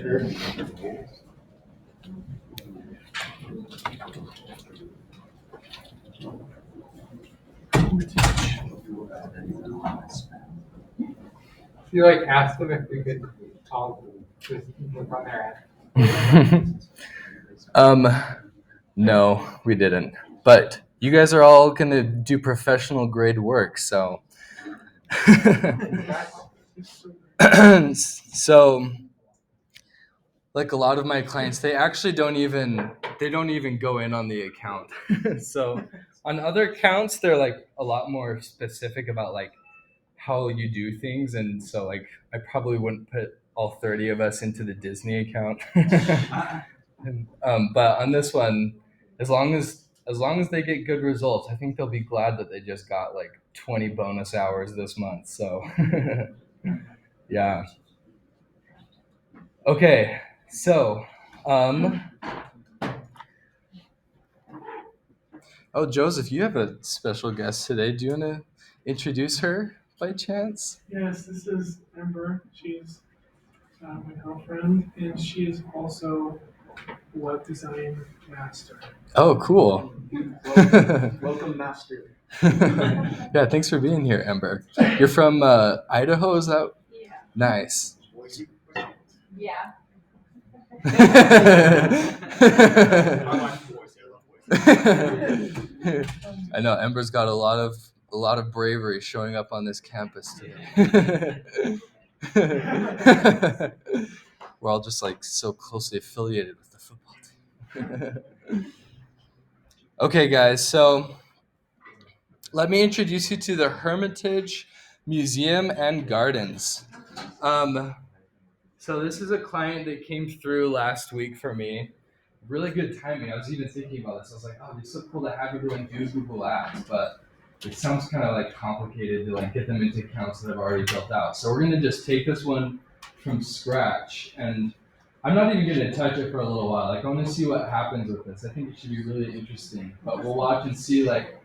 sure. You like asked them if we could talk with look on their ad. No, we didn't. But you guys are all gonna do professional grade work, so. So, like a lot of my clients, they actually don't even go in on the account. So, on other accounts, they're like a lot more specific about like how you do things, and so like I probably wouldn't put all 30 of us into the Disney account. But on this one, as long as they get good results, I think they'll be glad that they just got like 20 bonus hours this month. So yeah. Okay, so oh, Joseph, you have a special guest today. Do you want to introduce her by chance? Yes, this is Ember. She's my girlfriend, and she is also web design master. Oh, cool. Welcome, master. Yeah, thanks for being here, Ember. You're from Idaho, is that? Yeah. Nice. Yeah. I know Ember's got a lot of bravery showing up on this campus today. We're all just like so closely affiliated with the football team. Okay, guys, so let me introduce you to the Hermitage Museum and Gardens. So this is a client that came through last week for me. Really good timing. I was even thinking about this. I was like, oh, it's so cool to have everyone do Google Ads, but it sounds kind of like complicated to like get them into accounts that I've already built out. So we're gonna just take this one from scratch, and I'm not even gonna touch it for a little while. Like I want to see what happens with this. I think it should be really interesting. But we'll watch and see like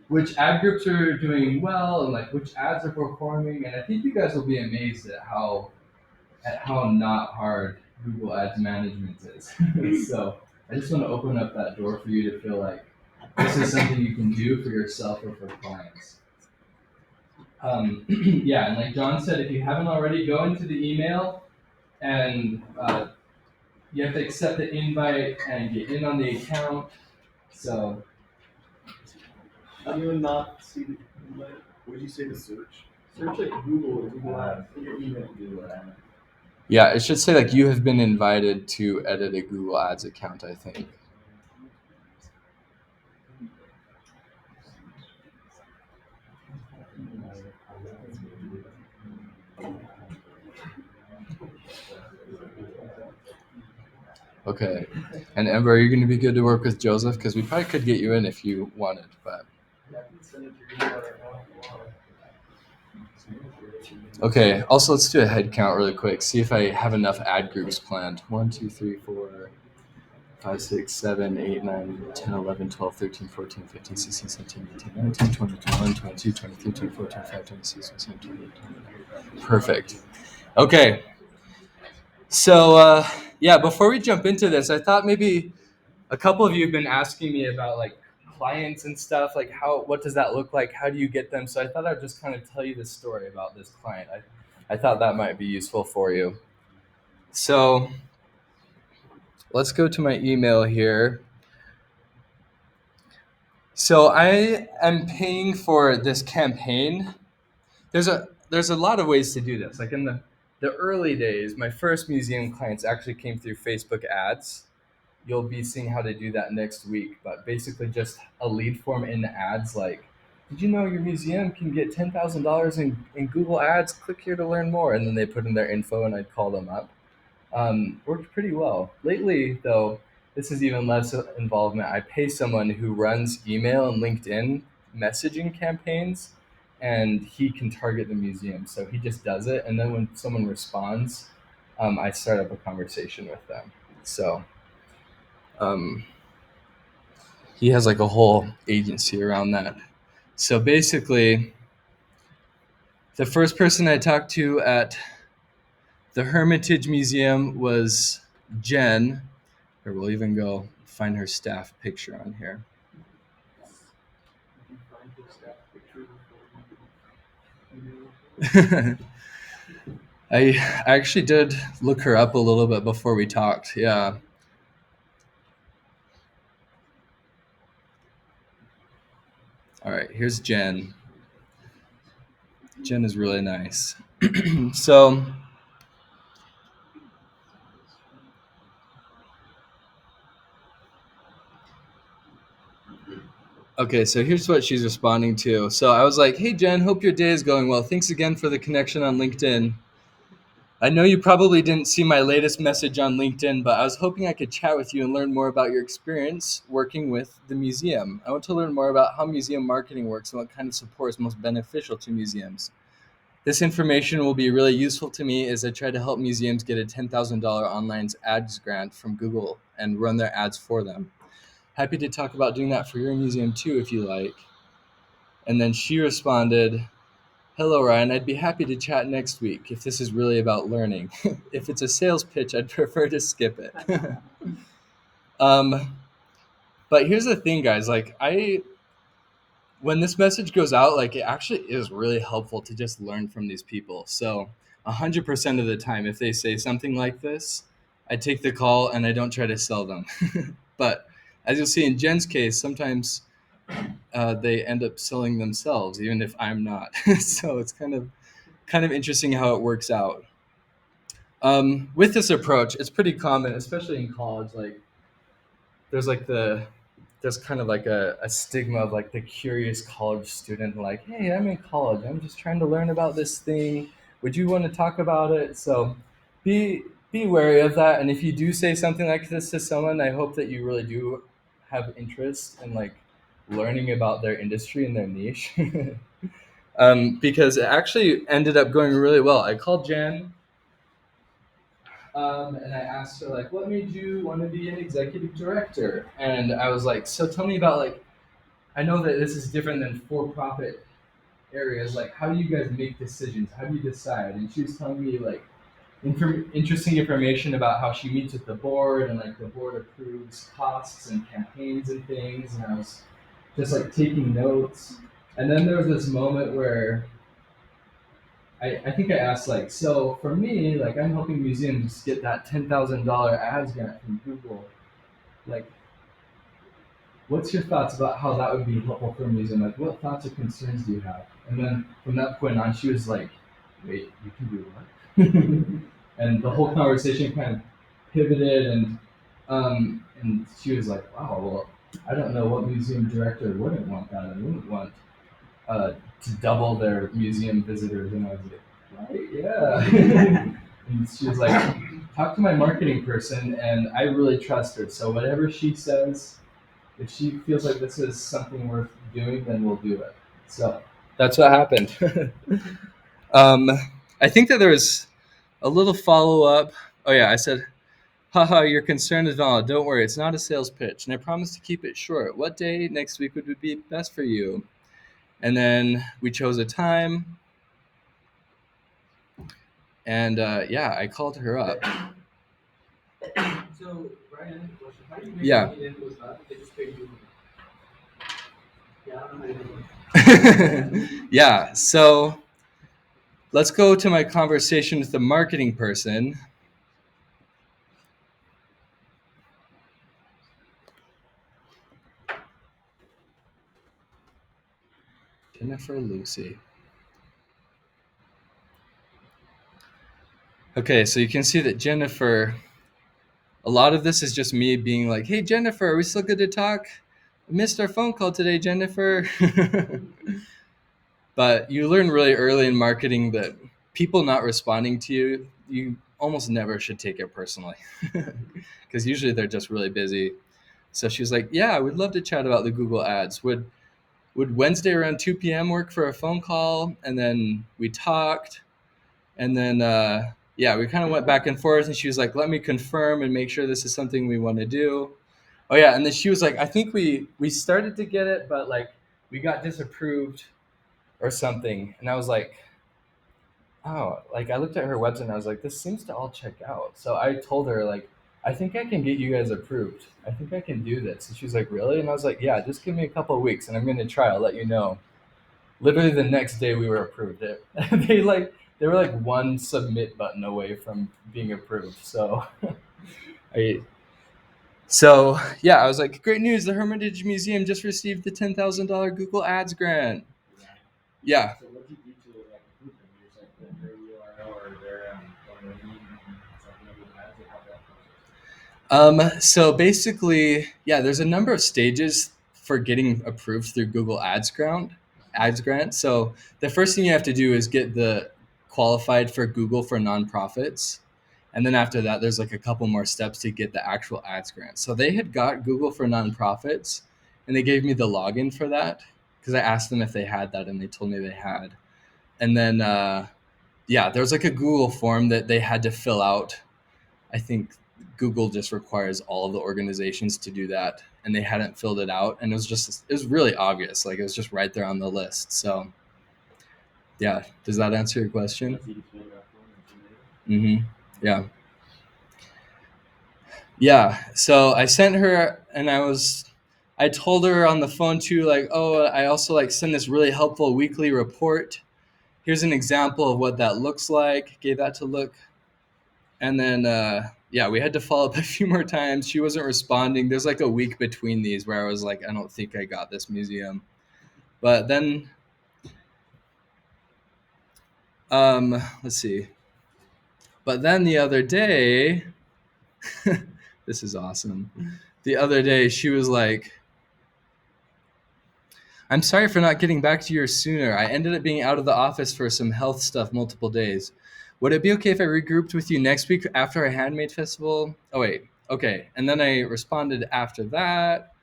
which ad groups are doing well and like which ads are performing. And I think you guys will be amazed at how not hard Google Ads management is. So I just want to open up that door for you to feel like this is something you can do for yourself or for clients. Yeah, and like John said, if you haven't already, go into the email and you have to accept the invite and get in on the account. So How do you not see the invite? What did you say to search? Search like Google or Google Ads in your email. yeah, it should say like you have been invited to edit a Google Ads account, I think. Okay. And Ember, are you going to be good to work with Joseph? Because we probably could get you in if you wanted, but. Okay, also let's do a head count really quick. See if I have enough ad groups planned. 1, 2, 3, 4, 5, 6, 7, 8, 9, 10, 11, 12, 13, 14, 15, 16, 17, 18, 19, 20, 21, 22, 23, 24, 25, 26, 27, 28, 29. Perfect. Okay. So, yeah, before we jump into this, I thought maybe a couple of you have been asking me about like clients and stuff, like what does that look like? How do you get them? So I thought I'd just kind of tell you the story about this client. I thought that might be useful for you. So let's go to my email here. So I am paying for this campaign. There's a lot of ways to do this. Like in the early days, my first museum clients actually came through Facebook ads. You'll be seeing how to do that next week, but basically just a lead form in the ads like, did you know your museum can get $10,000 in Google Ads? Click here to learn more. And then they put in their info and I'd call them up. Worked pretty well. Lately, though, this is even less involvement. I pay someone who runs email and LinkedIn messaging campaigns, and he can target the museum. So he just does it. And then when someone responds, I start up a conversation with them. So he has like a whole agency around that. So basically, the first person I talked to at The Hermitage Museum was Jen, or we'll even go find her staff picture on here. You can find your staff picture before you. I actually did look her up a little bit before we talked. Yeah. All right, here's Jen. Jen is really nice. So, okay, so here's what she's responding to. So I was like, hey, Jen, hope your day is going well. Thanks again for the connection on LinkedIn. I know you probably didn't see my latest message on LinkedIn, but I was hoping I could chat with you and learn more about your experience working with the museum. I want to learn more about how museum marketing works and what kind of support is most beneficial to museums. This information will be really useful to me as I try to help museums get a $10,000 online ads grant from Google and run their ads for them. Happy to talk about doing that for your museum too if you like. And then she responded, hello, Ryan. I'd be happy to chat next week if this is really about learning. If it's a sales pitch, I'd prefer to skip it. But here's the thing, guys. Like, when this message goes out, like, it actually is really helpful to just learn from these people. So 100% of the time, if they say something like this, I take the call and I don't try to sell them. But as you'll see in Jen's case, sometimes they end up selling themselves, even if I'm not. So it's kind of interesting how it works out. With this approach, it's pretty common, especially in college. Like, there's kind of like a stigma of like the curious college student, like, hey, I'm in college, I'm just trying to learn about this thing. Would you want to talk about it? So be wary of that. And if you do say something like this to someone, I hope that you really do have interest in like learning about their industry and their niche. Because it actually ended up going really well. I called Jan, and I asked her, like, what made you want to be an executive director? And I was like, so tell me about, like, I know that this is different than for-profit areas. Like, how do you guys make decisions? How do you decide? And she was telling me, like, interesting information about how she meets with the board and, like, the board approves costs and campaigns and things. And I was just, like, taking notes. And then there was this moment where I think I asked, like, so for me, like, I'm helping museums get that $10,000 ads grant from Google. Like, what's your thoughts about how that would be helpful for a museum? Like, what thoughts or concerns do you have? And then from that point on, she was like, wait, you can do what? And the whole conversation kind of pivoted, and she was like, wow, well, I don't know what museum director wouldn't want that and wouldn't want to double their museum visitors. And I was like, right, yeah. And she was like, talk to my marketing person, and I really trust her. So whatever she says, if she feels like this is something worth doing, then we'll do it. So that's what happened. I think that there was a little follow up. Oh yeah, I said, haha, your concern is valid. Don't worry, it's not a sales pitch, and I promise to keep it short. What day next week would be best for you? And then we chose a time. And yeah, I called her up. So, Ryan, I have a question. How do you make Yeah. money in those not? They just pay you. Yeah, I don't know how you do it. Yeah, so let's go to my conversation with the marketing person. Jennifer Lucy. Okay, so you can see that Jennifer, a lot of this is just me being like, hey, Jennifer, are we still good to talk? I missed our phone call today, Jennifer. But you learn really early in marketing that people not responding to you, you almost never should take it personally. Because usually they're just really busy. So she was like, yeah, I would love to chat about the Google ads. Would Wednesday around 2 p.m. work for a phone call? And then we talked. And then, yeah, we kind of went back and forth. And she was like, let me confirm and make sure this is something we want to do. Oh, yeah. And then she was like, I think we started to get it, but like we got disapproved or something. And I was like, oh, like I looked at her website and I was like, this seems to all check out. So I told her like, I think I can get you guys approved. I think I can do this. And she was like, really? And I was like, yeah, just give me a couple of weeks and I'm gonna try. I'll let you know. Literally the next day we were approved. They were like one submit button away from being approved. So I so yeah, I was like, great news! The Hermitage Museum just received the $10,000 Google Ads grant. Yeah. So what did you do to like approve them? You just like put their URL or their domain and something like that. How that process? So basically, yeah, there's a number of stages for getting approved through Google Ads grant. So the first thing you have to do is get the qualified for Google for nonprofits. And then after that, there's like a couple more steps to get the actual ads grant. So they had got Google for nonprofits and they gave me the login for that because I asked them if they had that and they told me they had. And then, yeah, there was like a Google form that they had to fill out. I think Google just requires all of the organizations to do that, and they hadn't filled it out, and it was really obvious, like it was just right there on the list. So, yeah, does that answer your question? That's easy to figure out for them, Mm-hmm. Yeah. Yeah. So I sent her, and I told her on the phone too, like, oh, I also like send this really helpful weekly report. Here's an example of what that looks like. Gave that to look. And then, yeah, we had to follow up a few more times. She wasn't responding. There's like a week between these where I was like, I don't think I got this museum. But then, let's see. But then the other day, this is awesome. The other day, she was like, I'm sorry for not getting back to you sooner. I ended up being out of the office for some health stuff multiple days. Would it be okay if I regrouped with you next week after our Handmade Festival? Oh, wait. Okay. And then I responded after that.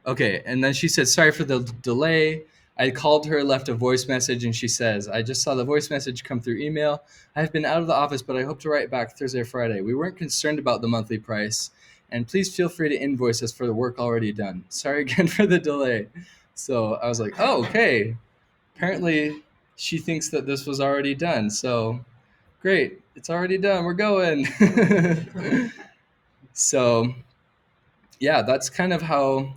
Okay. And then she said, sorry for the delay. I called her, left a voice message, and she says, I just saw the voice message come through email. I've been out of the office, but I hope to write back Thursday or Friday. We weren't concerned about the monthly price. And please feel free to invoice us for the work already done. Sorry again for the delay. So I was like, oh, okay. Apparently she thinks that this was already done. So great. It's already done. We're going. So yeah, that's kind of how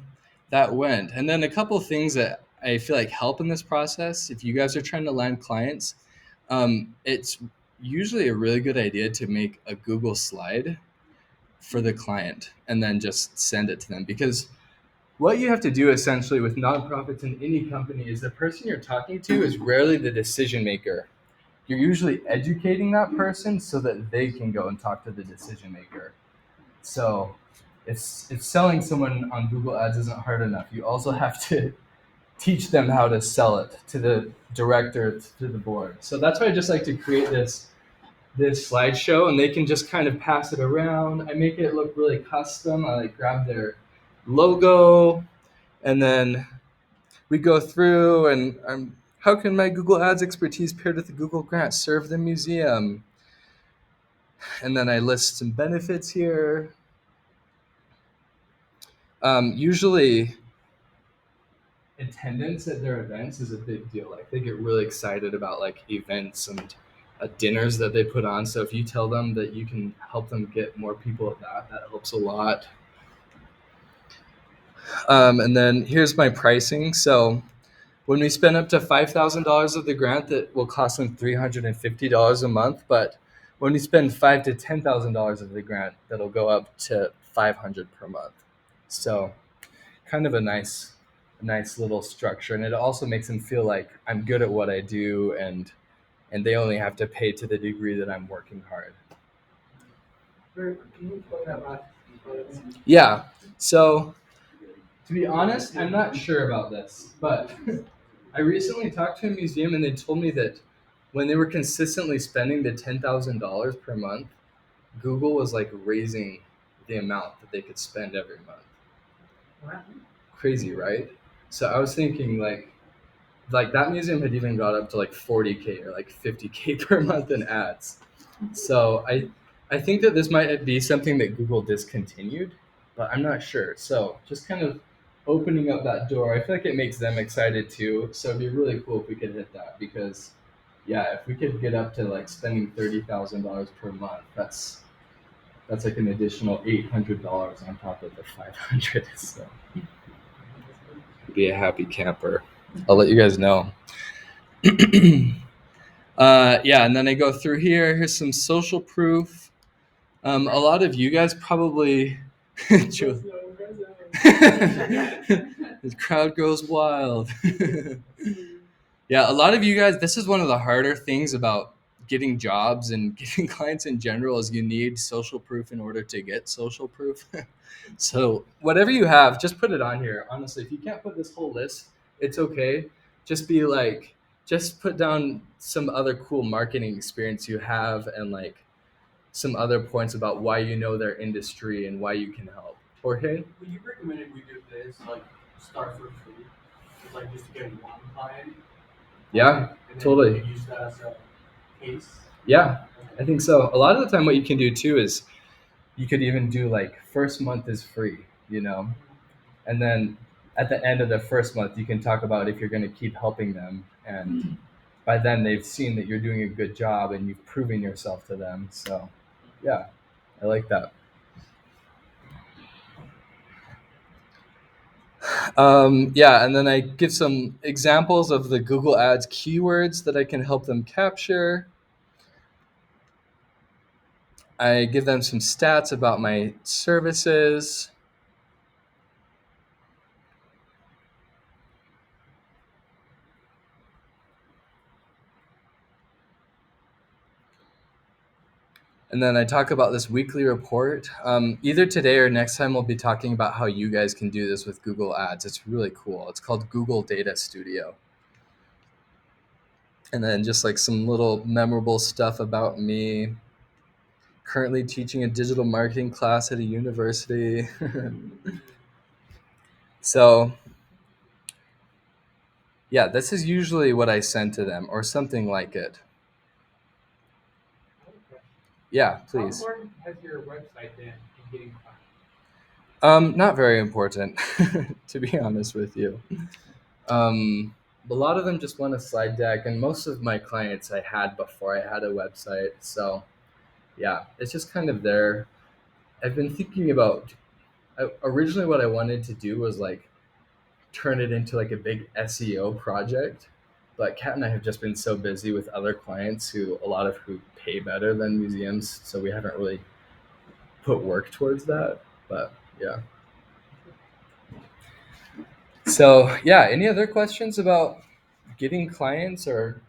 that went. And then a couple things that I feel like help in this process, if you guys are trying to land clients, it's usually a really good idea to make a Google slide for the client and then just send it to them, because what you have to do essentially with nonprofits in any company is the person you're talking to is rarely the decision maker. You're usually educating that person so that they can go and talk to the decision maker. So if selling someone on Google Ads isn't hard enough, you also have to teach them how to sell it to the director, to the board. So that's why I just like to create this slideshow, and they can just kind of pass it around. I make it look really custom. I like grab their logo, and then we go through and how can my Google Ads expertise paired with the Google grant serve the museum? And then I list some benefits here. Usually attendance at their events is a big deal. Like they get really excited about like events and dinners that they put on. So if you tell them that you can help them get more people at that helps a lot. And then here's my pricing. So when we spend up to $5,000 of the grant, that will cost them $350 a month. But when we spend $5,000 to $10,000 of the grant, that'll go up to $500 per month. So kind of a nice little structure, and it also makes them feel like I'm good at what I do, and they only have to pay to the degree that I'm working hard. Can you explain that last part? Yeah. So to be honest, I'm not sure about this, but I recently talked to a museum and they told me that when they were consistently spending the $10,000 per month, Google was like raising the amount that they could spend every month. Wow. Crazy, right? So I was thinking like that museum had even got up to like 40K or like 50K per month in ads. So I think that this might be something that Google discontinued, but I'm not sure. So just kind of opening up that door, I feel like it makes them excited too. So it'd be really cool if we could hit that, because yeah, if we could get up to like spending $30,000 per month, that's like an additional $800 on top of the 500. So be a happy camper. I'll let you guys know. Yeah, and then I go through here. Here's some social proof. A lot of you guys probably. Present. The crowd goes wild. Yeah, a lot of you guys, this is one of the harder things about getting jobs and getting clients in general is you need social proof in order to get social proof. So whatever you have, just put it on here. Honestly, if you can't put this whole list, it's okay. Just be like, just put down some other cool marketing experience you have and like some other points about why you know their industry and why you can help. Jorge? Would you recommend if we do this, like, start for free? It's like just to get one client? Yeah, And then totally. use that as a case? Yeah, I think so. A lot of the time, what you can do too is you could even do like first month is free, you know, and then at the end of the first month, you can talk about if you're going to keep helping them. And by then, they've seen that you're doing a good job and you've proven yourself to them. So, yeah, I like that. Yeah, and then I give some examples of the Google Ads keywords that I can help them capture. I give them some stats about my services. And then I talk about this weekly report. Either today or next time, we'll be talking about how you guys can do this with Google Ads. It's really cool. It's called Google Data Studio. And then just like some little memorable stuff about me. Currently teaching a digital marketing class at a university. So, yeah, this is usually what I send to them or something like it. Yeah, please. How important has your website been in getting clients? Not very important, to be honest with you. A lot of them just want a slide deck, and most of my clients I had before I had a website. So, yeah, it's just kind of there. I've been thinking about originally what I wanted to do was like turn it into like a big SEO project, but Kat and I have just been so busy with other clients who pay better than museums, so we haven't really put work towards that. But yeah. So yeah, any other questions about getting clients or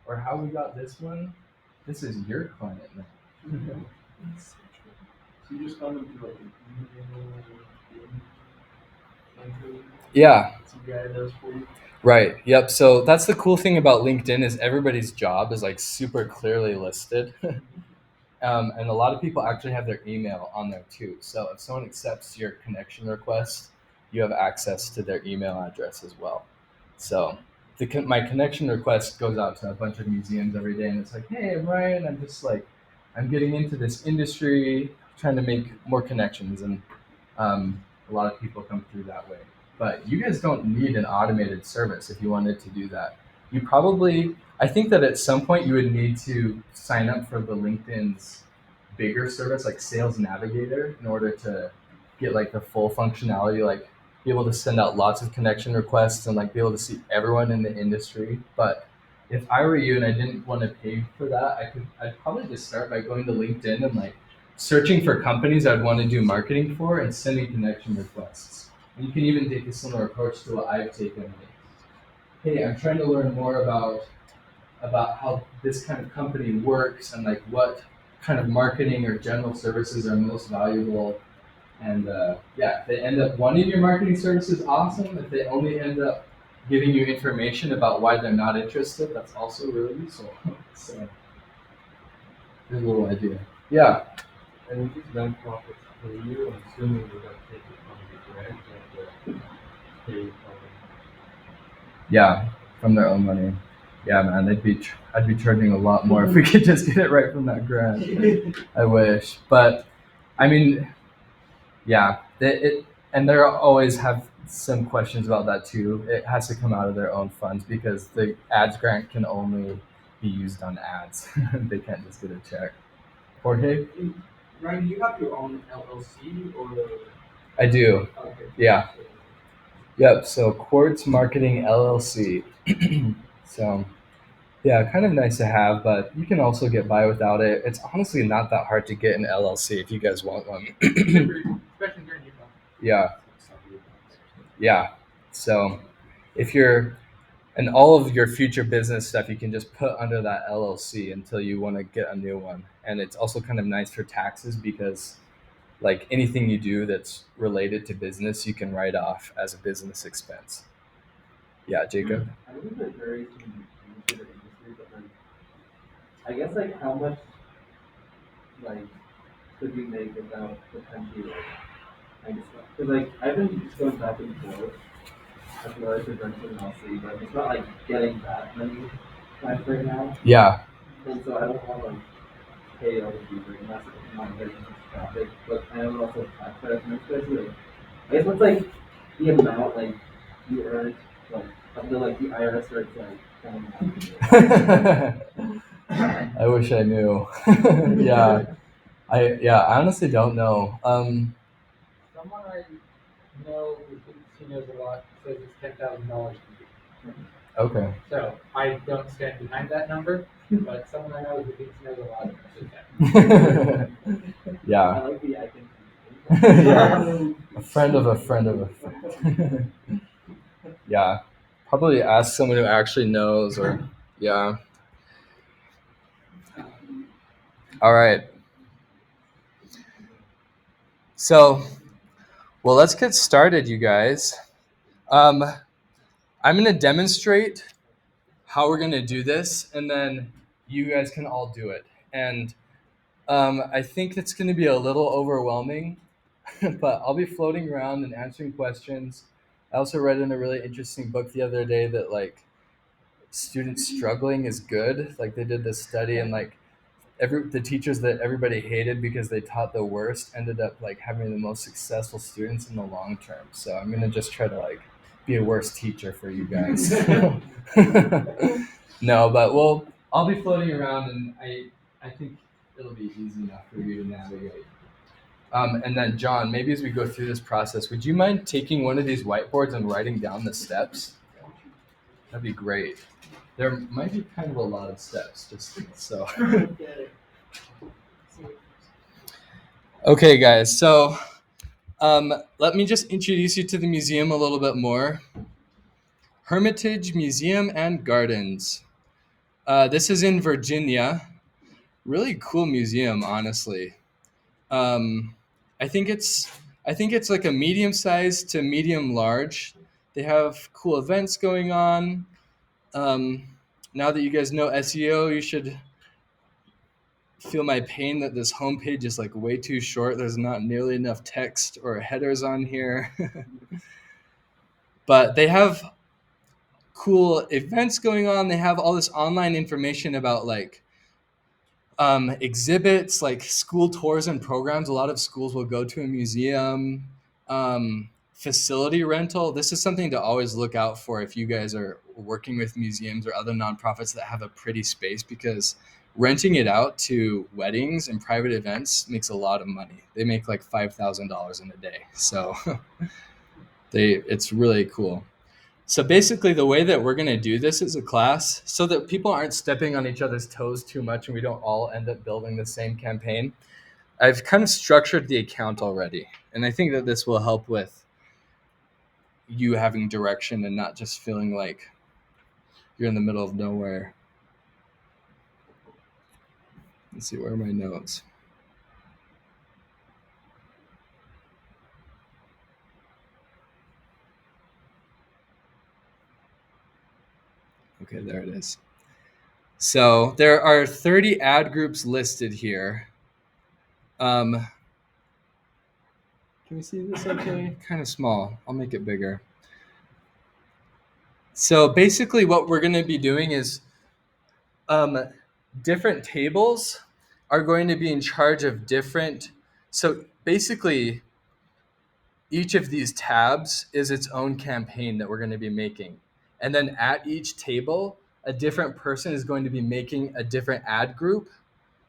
how we got this one? This is your client now. So you just come into like an email, Yeah. some guy does for you? Right. Yep. So that's the cool thing about LinkedIn is everybody's job is like super clearly listed. And a lot of people actually have their email on there too. So if someone accepts your connection request, you have access to their email address as well. So my connection request goes out to a bunch of museums every day, and it's like, hey, I'm Ryan. I'm getting into this industry, trying to make more connections, and a lot of people come through that way. But you guys don't need an automated service if you wanted to do that. I think that at some point you would need to sign up for the LinkedIn's bigger service, like Sales Navigator, in order to get like the full functionality, like be able to send out lots of connection requests and like be able to see everyone in the industry. But if I were you and I didn't want to pay for that, I'd probably just start by going to LinkedIn and like searching for companies I'd want to do marketing for and sending connection requests. And you can even take a similar approach to what I've taken. Like, hey, I'm trying to learn more about how this kind of company works and like what kind of marketing or general services are most valuable. And if they end up wanting your marketing services, awesome. If they only end up giving you information about why they're not interested, that's also really useful. So there's a little idea. Yeah. And if these nonprofits pay you, I'm assuming they're going to take it from the grant and pay from. Yeah, from their own money. Yeah, man, I'd be charging a lot more if we could just get it right from that grant. I wish, but I mean, yeah, and they always have some questions about that too. It has to come out of their own funds because the ads grant can only be be used on ads. They can't just get a check. Jorge? Ryan, do you have your own LLC or? I do. Okay. Yeah. Yep. So Quartz Marketing LLC. So yeah, kind of nice to have, but you can also get by without it. It's honestly not that hard to get an LLC if you guys want one. Especially during Utah. Yeah. Yeah. So if you're and all of your future business stuff you can just put under that LLC until you want to get a new one. And it's also kind of nice for taxes because like anything you do that's related to business you can write off as a business expense. Yeah, Jacob. I believe it varies from industry to industry, but like, I guess like how much like could you make without potentially like kind of stuff? Because like I've been just going back and forth as far as prevention and LC, but it's not like getting that many clients right now, Yeah. and so I don't want to like pay all the fees right now, so I'm not getting into traffic. But I am also tax credits and especially like I guess what's like the amount like you earn like until like the IRS starts like coming out. I wish I knew. Yeah. I honestly don't know. Someone I know who thinks he knows a lot says it's $10,000. Okay. So I don't stand behind that number, but someone I know who thinks he knows a lot says that. Yeah. I like the I think. Yeah. A friend of a friend of a friend. Yeah. Probably ask someone who actually knows or yeah. All right. So, well, let's get started, you guys. I'm going to demonstrate how we're going to do this, and then you guys can all do it. And I think it's going to be a little overwhelming, but I'll be floating around and answering questions. I also read in a really interesting book the other day that like students struggling is good. Like they did this study and like the teachers that everybody hated because they taught the worst ended up like having the most successful students in the long term. So I'm gonna just try to like be a worse teacher for you guys. No, but I'll be floating around and I think it'll be easy enough for you to navigate. And then John, maybe as we go through this process, would you mind taking one of these whiteboards and writing down the steps? That'd be great. There might be kind of a lot of steps, just so. Okay, guys, so let me just introduce you to the museum a little bit more. Hermitage Museum and Gardens. This is in Virginia. Really cool museum, honestly. I think it's like a medium size to medium large. They have cool events going on. Now that you guys know SEO, you should feel my pain that this homepage is like way too short. There's not nearly enough text or headers on here. But they have cool events going on. They have all this online information about like exhibits, like school tours and programs. A lot of schools will go to a museum. Facility rental. This is something to always look out for if you guys are working with museums or other nonprofits that have a pretty space, because renting it out to weddings and private events makes a lot of money. They make like $5,000 in a day. So it's really cool. So basically the way that we're going to do this as a class, so that people aren't stepping on each other's toes too much and we don't all end up building the same campaign, I've kind of structured the account already. And I think that this will help with you having direction and not just feeling like you're in the middle of nowhere. Let's see, where are my notes? Okay, there it is. So there are 30 ad groups listed here. Can we see this okay? Kind of small. I'll make it bigger. So basically what we're going to be doing is different tables are going to be in charge of different. So basically each of these tabs is its own campaign that we're going to be making. And then at each table, a different person is going to be making a different ad group.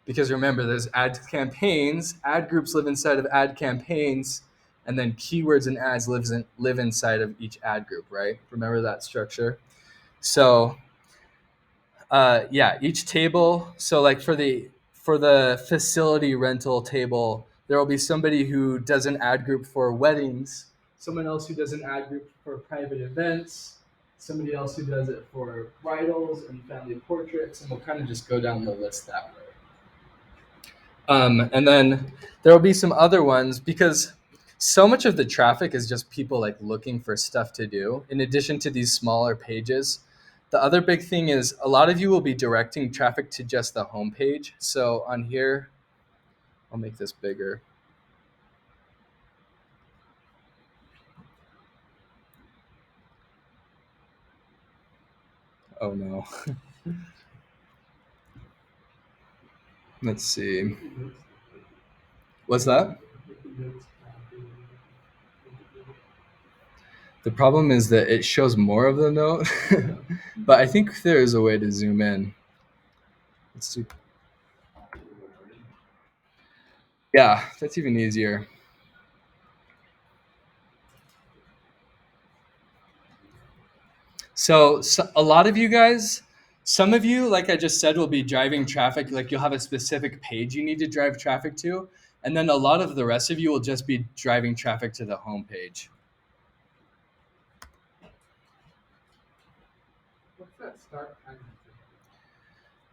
Because remember, there's ad campaigns, ad groups live inside of ad campaigns, and then keywords and ads live inside of each ad group, right? Remember that structure? So yeah, each table. So like for the facility rental table, there will be somebody who does an ad group for weddings, someone else who does an ad group for private events, somebody else who does it for bridals and family portraits, and we'll kind of just go down the list that way. And then there will be some other ones because so much of the traffic is just people like looking for stuff to do. In addition to these smaller pages, the other big thing is a lot of you will be directing traffic to just the home page. So on here, I'll make this bigger. Oh no. Let's see. What's that? The problem is that it shows more of the note, but I think there is a way to zoom in. Let's do. Yeah, that's even easier. So a lot of you guys, some of you, like I just said, will be driving traffic. Like you'll have a specific page you need to drive traffic to. And then a lot of the rest of you will just be driving traffic to the home page. What's that start time?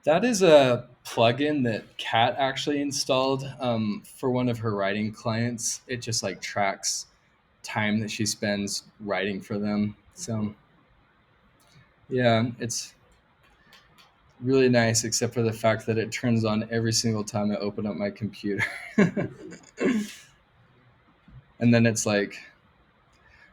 That is a plugin that Kat actually installed for one of her writing clients. It just like tracks time that she spends writing for them. So yeah, it's really nice, except for the fact that it turns on every single time I open up my computer. And then it's like,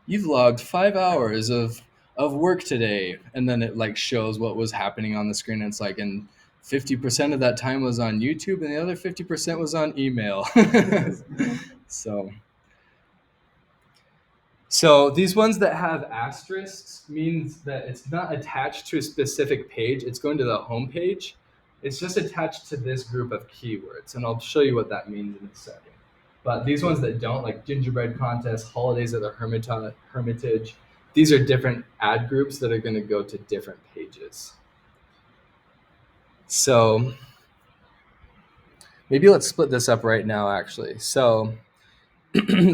you've logged 5 hours of work today. And then it like shows what was happening on the screen. And it's like, and 50% of that time was on YouTube and the other 50% was on email. So these ones that have asterisks means that it's not attached to a specific page. It's going to the home page. It's just attached to this group of keywords. And I'll show you what that means in a second. But these ones that don't, like gingerbread contest, holidays at the Hermitage, these are different ad groups that are going to go to different pages. So maybe let's split this up right now, actually. So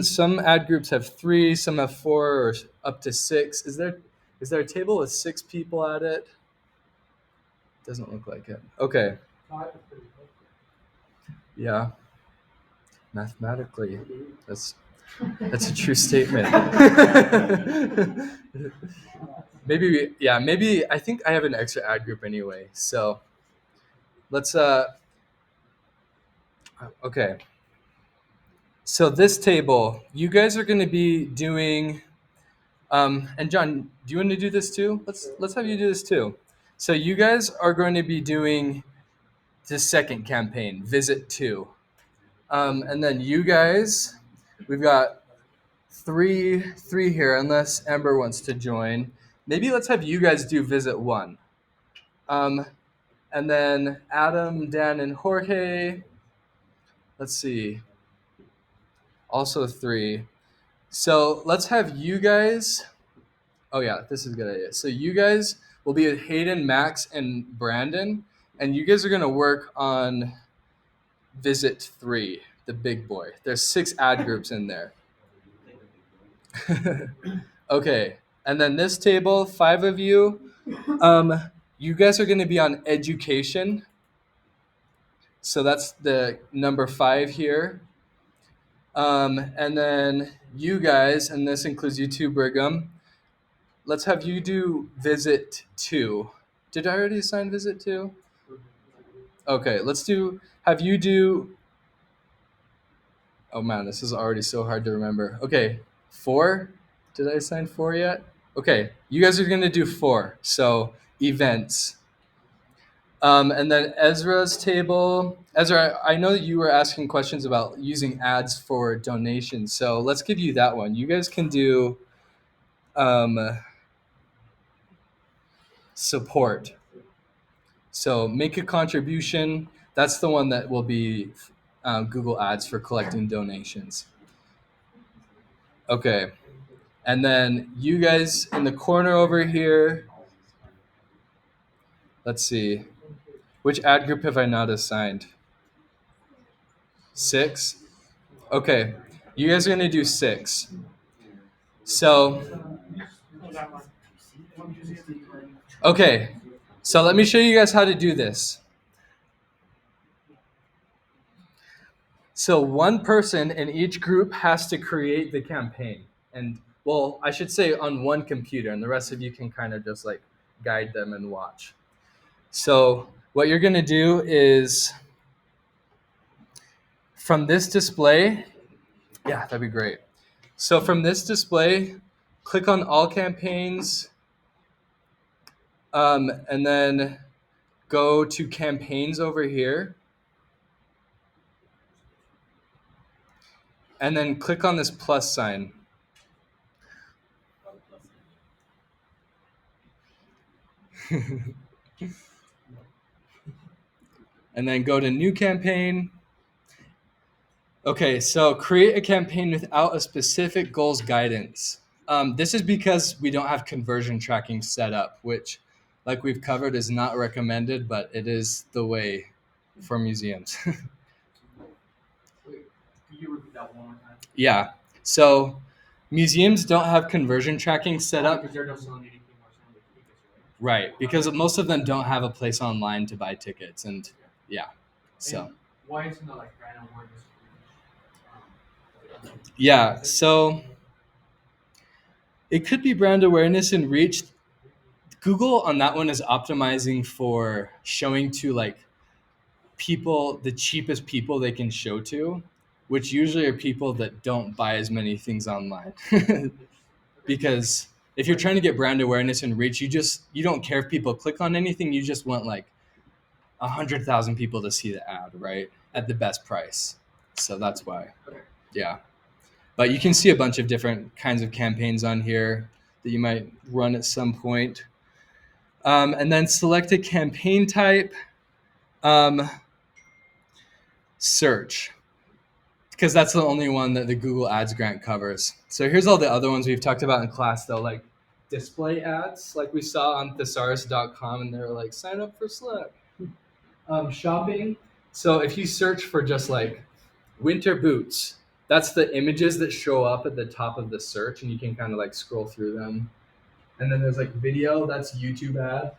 some ad groups have 3, some have 4, or up to 6. Is there a table with 6 people at it? Doesn't look like it. Okay. Yeah. Mathematically, that's a true statement. Maybe I think I have an extra ad group anyway. So let's okay. So this table, you guys are going to be doing, and John, do you want to do this too? Let's have you do this too. So you guys are going to be doing the second campaign, Visit 2. And then you guys, we've got three here, unless Amber wants to join. Maybe let's have you guys do Visit 1. And then Adam, Dan, and Jorge. Let's see. Also 3. So let's have you guys. Oh yeah, this is a good idea. So you guys will be Hayden, Max, and Brandon, and you guys are gonna work on Visit 3, the big boy. There's 6 ad groups in there. Okay, and then this table, 5 of you. You guys are gonna be on education. So that's the number 5 here. And then you guys, and this includes you too, Brigham. Let's have you do Visit 2. Did I already assign Visit 2? Okay, have you do, oh man, this is already so hard to remember. Okay, 4? Did I assign 4 yet? Okay, you guys are gonna do 4, so events. And then Ezra's table. Ezra, I know that you were asking questions about using ads for donations, so let's give you that one. You guys can do support. So make a contribution. That's the one that will be Google Ads for collecting donations. Okay. And then you guys in the corner over here, let's see. Which ad group have I not assigned? 6? Okay. You guys are going to do 6. So, Oh, that one. One museum card. okay. So let me show you guys how to do this. So one person in each group has to create the campaign. And well, I should say on one computer, and the rest of you can kind of just like guide them and watch. So what you're going to do is from this display, yeah, that'd be great. So from this display, click on all campaigns, and then go to campaigns over here. And then click on this plus sign. And then go to new campaign. Okay, so create a campaign without a specific goals guidance. This is because we don't have conversion tracking set up, which, like we've covered, is not recommended, but it is the way for museums. Wait, could you repeat that one more time? Yeah, so museums don't have conversion tracking set up. Because they're not selling anything more selling the tickets, right? Right, because most of them don't have a place online to buy tickets, and yeah, so. And why isn't it like brand awareness? Yeah, so it could be brand awareness and reach. Google on that one is optimizing for showing to like people, the cheapest people they can show to, which usually are people that don't buy as many things online. Because if you're trying to get brand awareness and reach, you don't care if people click on anything, you just want like 100,000 people to see the ad, right? At the best price. So that's why. Okay. Yeah. But you can see a bunch of different kinds of campaigns on here that you might run at some point. And then select a campaign type. Search. Because that's the only one that the Google Ads grant covers. So here's all the other ones we've talked about in class, though, like display ads, like we saw on thesaurus.com, and they were like, sign up for Slack. Shopping. So if you search for just like winter boots, that's the images that show up at the top of the search, and you can kind of like scroll through them. And then there's like video, that's YouTube ad.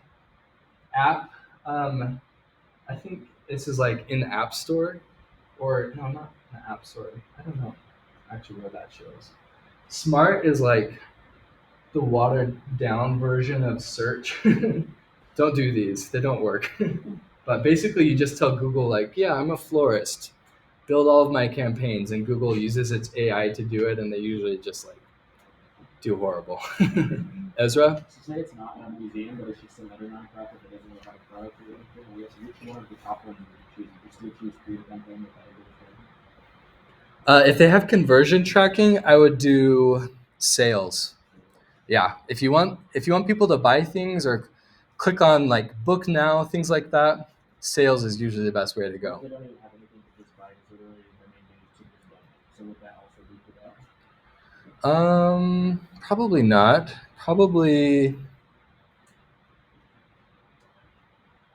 App, I think this is like in the App Store, or no, not the App Store. I don't know actually where that shows. Smart is like the watered down version of search. Don't do these, they don't work. But basically, you just tell Google, like, yeah, I'm a florist. Build all of my campaigns, and Google uses its AI to do it, and they usually just like do horrible. Ezra? So say it's not a museum, but it's just another nonprofit that doesn't know how to product or anything. I guess which one of the top ones would you choose? You still choose creative campaign without a good thing. If they have conversion tracking, I would do sales. Yeah, if you want people to buy things or click on like book now, things like that, sales is usually the best way to go. They don't even have anything to just buy. It's literally their main thing is to just buy. So would that also be for that? Probably not. Probably.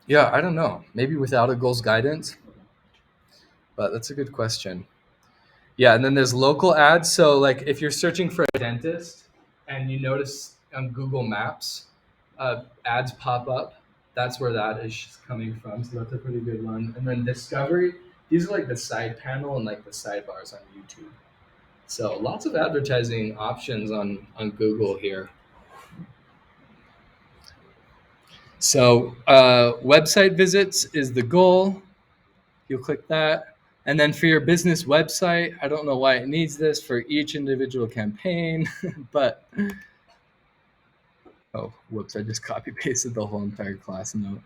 Yeah, I don't know. Maybe without a goals guidance. But that's a good question. Yeah, and then there's local ads. So like if you're searching for a dentist and you notice on Google Maps, ads pop up. That's where that is coming from. So that's a pretty good one. And then discovery, these are like the side panel and like the sidebars on YouTube. So lots of advertising options on Google here. So website visits is the goal. You'll click that. And then for your business website, I don't know why it needs this for each individual campaign, but, oh, whoops, I just copy pasted the whole entire class note.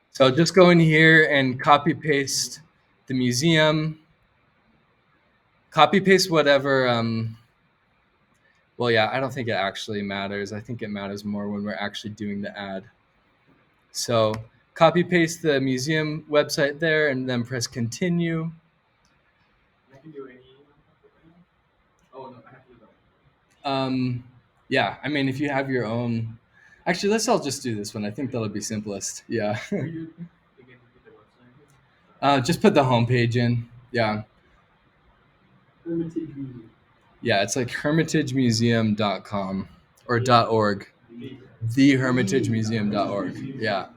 So just go in here and copy paste the museum, copy paste whatever, well, yeah, I don't think it actually matters. I think it matters more when we're actually doing the ad. So copy paste the museum website there and then press continue. I can do any. Oh no, I have to do that. Yeah, I mean, if you have your own, actually, let's all just do this one. I think that'll be simplest. Yeah. Are you again repeat the website? Just put the homepage in. Yeah. Hermitage Museum. Yeah, it's like hermitagemuseum.com or .org. Thehermitagemuseum.org. Yeah.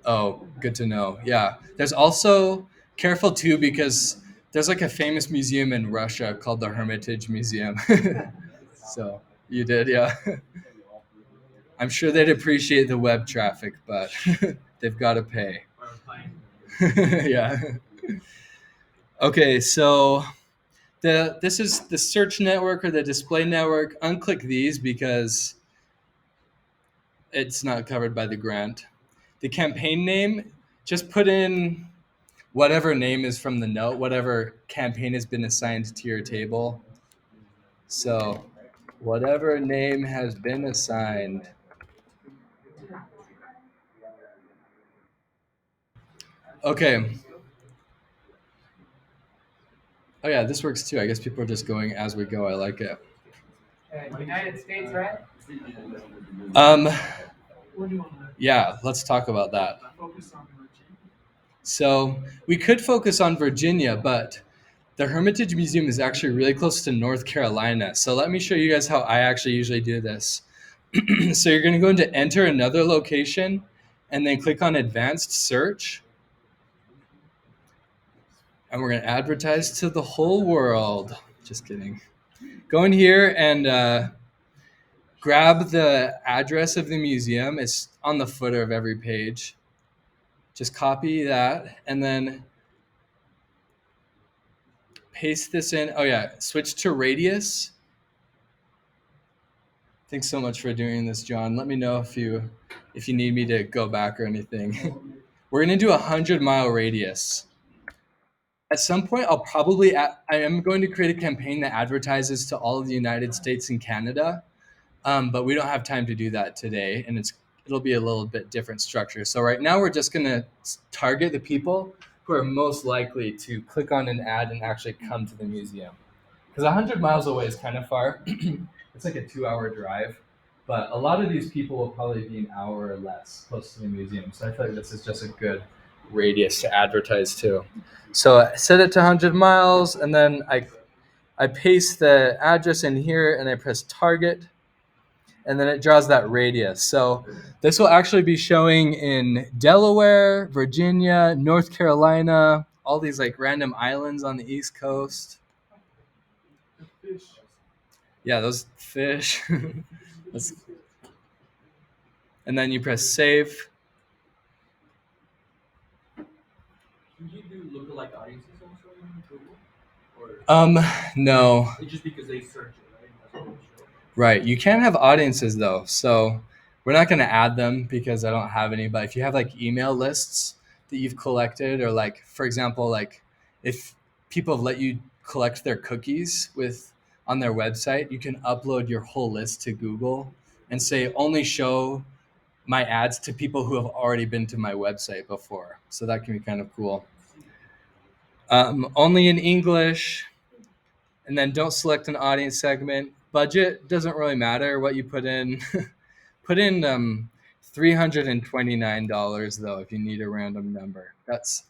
Oh, good to know. Yeah. There's also, careful too, because there's like a famous museum in Russia called the Hermitage Museum. So you did, yeah. I'm sure they'd appreciate the web traffic, but they've got to pay. Yeah. Okay, so this is the search network or the display network. Unclick these because it's not covered by the grant. The campaign name, just put in whatever name is from the note, whatever campaign has been assigned to your table. So whatever name has been assigned. Okay. Oh yeah, this works too. I guess people are just going as we go. I like it. United States, right? Where do you want to Yeah, let's talk about that. focus on Virginia? So we could focus on Virginia, but the Hermitage Museum is actually really close to North Carolina. So let me show you guys how I actually usually do this. So you're going to go into enter another location and then click on advanced search. And we're going to advertise to the whole world. Just kidding. Go in here and grab the address of the museum. It's on the footer of every page. Just copy that and then paste this in. Oh yeah, switch to radius. Thanks so much for doing this, John. Let me know if you need me to go back or anything. We're gonna do a 100-mile radius. At some point, I am going to create a campaign that advertises to all of the United States and Canada, but we don't have time to do that today, and it'll be a little bit different structure. So right now, we're just gonna target the people who are most likely to click on an ad and actually come to the museum. Because 100 miles away is kind of far. It's like a 2-hour drive, but a lot of these people will probably be an hour or less close to the museum. So I feel like this is just a good radius to advertise to. So I set it to 100 miles, and then I paste the address in here, and I press target, and then it draws that radius. So this will actually be showing in Delaware, Virginia, North Carolina, all these like random islands on the East Coast. The fish. Yeah, those fish. And then you press save. Can you do lookalike audiences also in Google? No. It's just because they search it, right? That's what it's showing. Right. You can have audiences though. So we're not going to add them because I don't have any. But if you have like email lists that you've collected, or like, for example, like if people have let you collect their cookies on their website, you can upload your whole list to Google and say only show my ads to people who have already been to my website before. So that can be kind of cool. Only in English, and then don't select an audience segment. Budget doesn't really matter what you put in. Put in $329 though if you need a random number. That's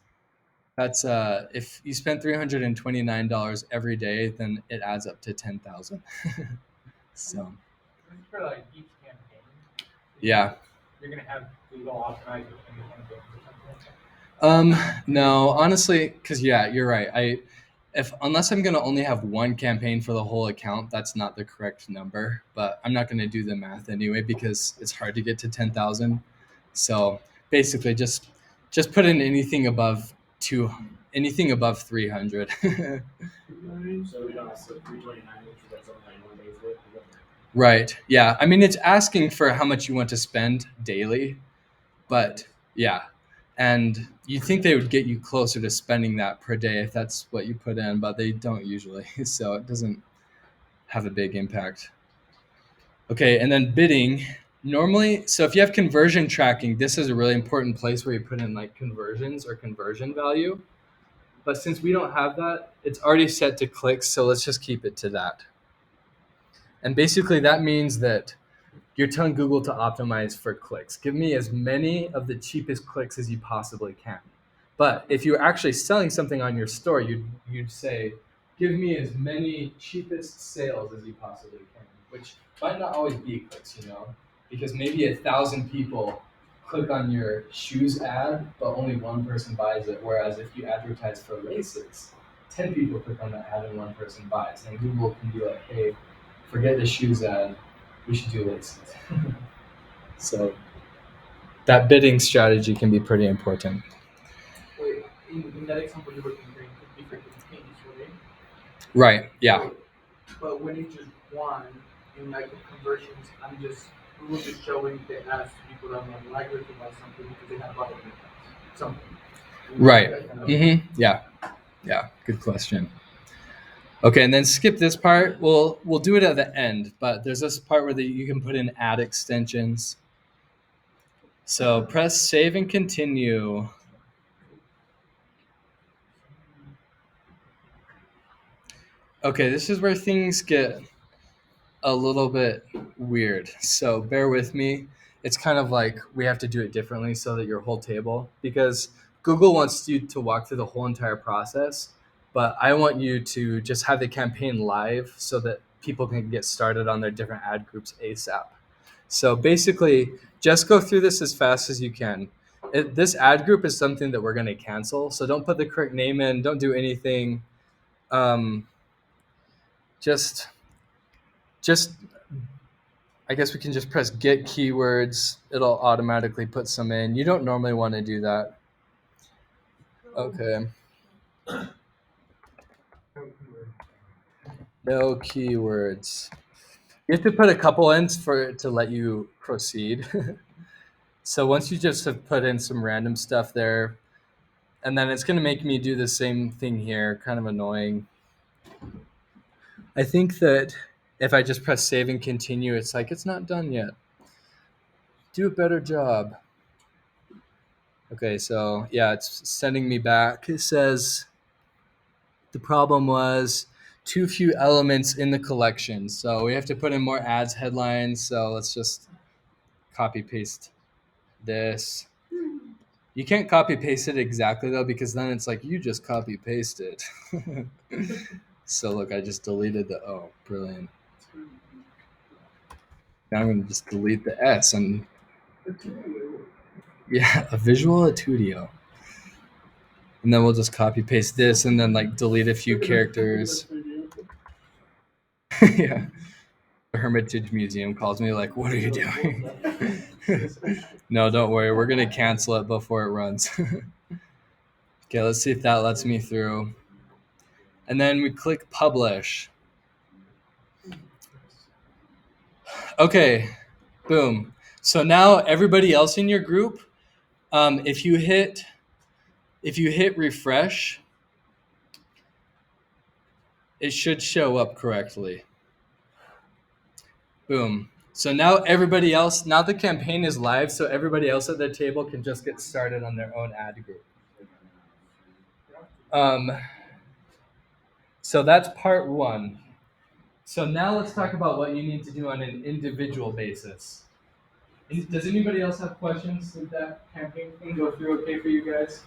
if you spend $329 every day, then it adds up to 10,000. So This is for like each campaign. yeah. You're gonna have Google optimize your campaigns or something like that. No, honestly, because yeah, you're right. Unless I'm gonna only have one campaign for the whole account, that's not the correct number. But I'm not gonna do the math anyway because it's hard to get to 10,000. So basically, just put in anything above 300. Nine. So we don't have 329, which is like something like 1 day's worth. Right. Yeah. I mean, it's asking for how much you want to spend daily, but yeah. And you'd think they would get you closer to spending that per day if that's what you put in, but they don't usually. So it doesn't have a big impact. Okay. And then bidding. Normally, so if you have conversion tracking, this is a really important place where you put in like conversions or conversion value. But since we don't have that, it's already set to clicks, so let's just keep it to that. And basically that means that you're telling Google to optimize for clicks. Give me as many of the cheapest clicks as you possibly can. But if you're actually selling something on your store, you'd say, give me as many cheapest sales as you possibly can, which might not always be clicks, because maybe 1,000 people click on your shoes ad, but only one person buys it. Whereas if you advertise for laces, 10 people click on that ad and one person buys. And Google can be like, hey, forget the shoes ad, we should do laces. So that bidding strategy can be pretty important. Wait, in that example, you were comparing different campaigns, right? Right, yeah. But when it's just one, in like the conversions, we were just showing the ads to people that are more likely to buy something because they have bought something. Right. That kind of- Yeah, good question. Okay, and then skip this part. We'll do it at the end, but there's this part where you can put in ad extensions. So press save and continue. Okay, this is where things get a little bit weird. So bear with me. It's kind of like we have to do it differently so that your whole table, because Google wants you to walk through the whole entire process, but I want you to just have the campaign live so that people can get started on their different ad groups ASAP. So basically, just go through this as fast as you can. This ad group is something that we're going to cancel, so don't put the correct name in, don't do anything. Just I guess we can just press get keywords. It'll automatically put some in. You don't normally want to do that. Okay. No keywords. You have to put a couple in for it to let you proceed. So once you just have put in some random stuff there, and then it's going to make me do the same thing here. Kind of annoying. I think that if I just press save and continue, it's like, it's not done yet. Do a better job. Okay, so yeah, it's sending me back. It says the problem was too few elements in the collection. So we have to put in more ads headlines. So let's just copy paste this. You can't copy paste it exactly though, because then it's like you just copy pasted. So look, I just deleted brilliant. Now I'm gonna just delete the S and yeah, a Visual Studio. And then we'll just copy paste this and then like delete a few characters. Yeah. The Hermitage Museum calls me like, what are you doing? No, don't worry. We're going to cancel it before it runs. Okay, let's see if that lets me through. And then we click publish. Okay, boom. So now everybody else in your group, if you hit refresh, it should show up correctly. Boom. So now everybody else, now the campaign is live, so everybody else at the table can just get started on their own ad group. So that's part one. So now let's talk about what you need to do on an individual basis. Does anybody else have questions? Did that campaign thing go through okay for you guys?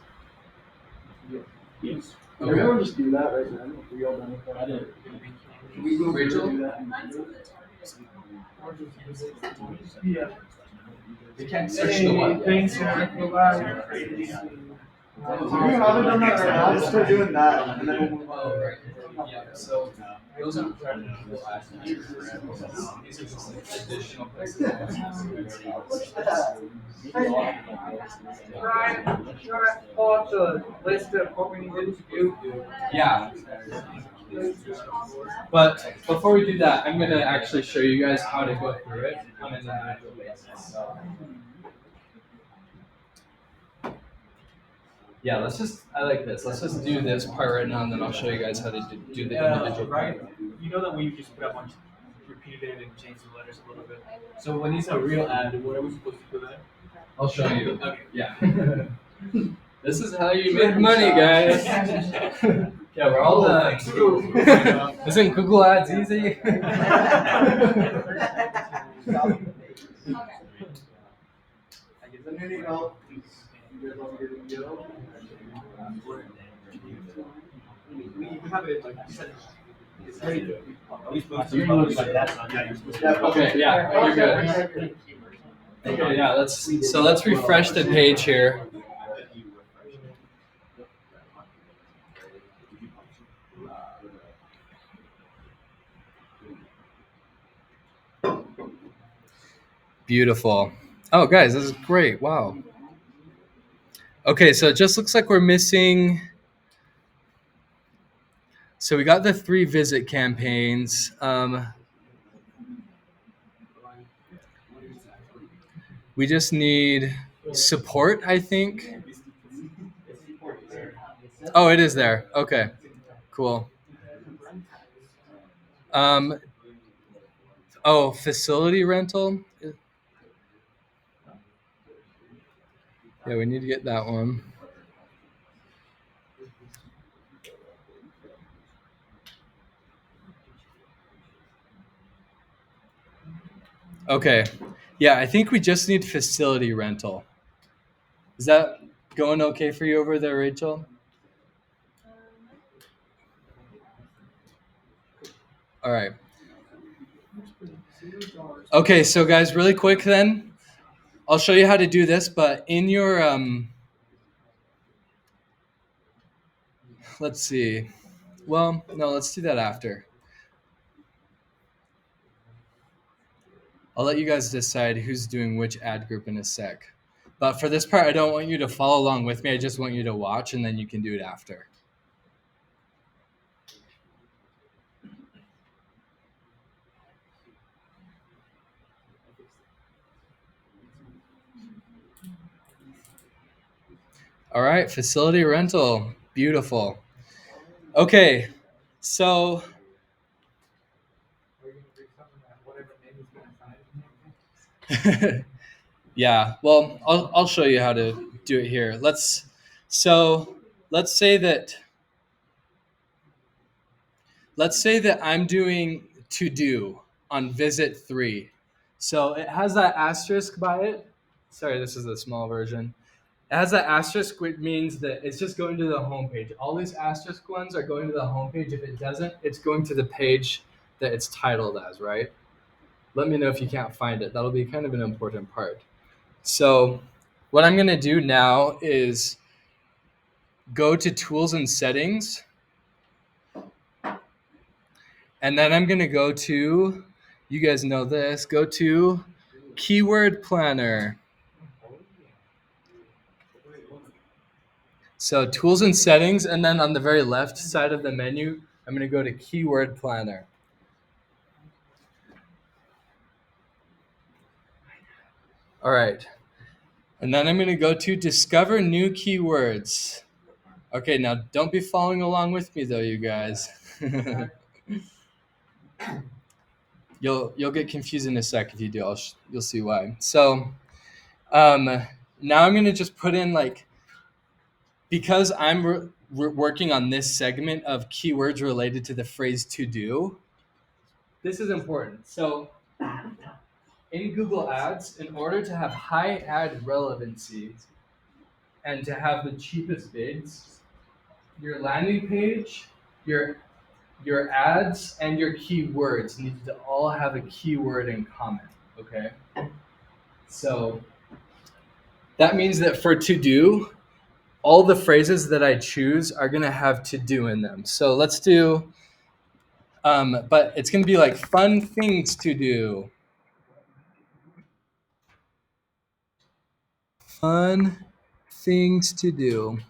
Yes. Okay. Everyone just do that right now. We all done with that. I did. Rachel? Do that. Yeah. They can't search the what? Thanks, Eric. Bye-bye. We haven't done that right now. Just start doing that, and then we'll move on. Oh, right. Yeah, so those are these are just like additional places. Brian, you want to pull up the list of what we needed to do? Yeah. But before we do that, I'm going to actually show you guys how to go through it on an individual basis. Yeah, I like this. Let's just do this part right now, and then I'll show you guys how to do the individual. Right. You know that we just put a bunch of repeated it and changed the letters a little bit. So when it's a real ad, what are we supposed to put there? I'll show you. Okay. Yeah. This is how you make money, guys. Yeah, we're all done. Isn't Google Ads easy? Okay. I guess I'm gonna help. You guys want me to go? We have it like you said. It's already good. Are we supposed to publish like that? Yeah, you're supposed to. Okay, yeah, you're good. Okay, yeah, let's refresh the page here. Beautiful. Oh, guys, this is great. Wow. Okay, so it just looks like we're missing. So we got the 3 visit campaigns. We just need support, I think. Oh, it is there. Okay, cool. Oh, facility rental. Yeah, we need to get that one. Okay. Yeah, I think we just need facility rental. Is that going okay for you over there, Rachel? All right. Okay, so guys, really quick then. I'll show you how to do this, but in your let's see. Well, no, let's do that after. I'll let you guys decide who's doing which ad group in a sec. But for this part, I don't want you to follow along with me. I just want you to watch, and then you can do it after. All right, facility rental. Beautiful. Okay, so yeah, well, I'll show you how to do it here. Let's say that I'm doing to do on visit 3. So it has that asterisk by it. Sorry, this is the small version. It has that asterisk, which means that it's just going to the home page. All these asterisk ones are going to the home page. If it doesn't, it's going to the page that it's titled as, right? Let me know if you can't find it. That'll be kind of an important part. So what I'm going to do now is go to Tools and Settings. And then I'm going to go to, you guys know this, go to Keyword Planner. So Tools and Settings, and then on the very left side of the menu, I'm going to go to Keyword Planner. All right. And then I'm going to go to Discover New Keywords. Okay, now don't be following along with me though, you guys. You'll get confused in a sec if you do. You'll see why. So now I'm going to just put in because I'm working on this segment of keywords related to the phrase to do, this is important. So in Google Ads, in order to have high ad relevancy and to have the cheapest bids, your landing page, your ads, and your keywords need to all have a keyword in common, okay? So that means that for to do, all the phrases that I choose are gonna have to do in them. So let's do, but it's gonna be like fun things to do. Fun things to do.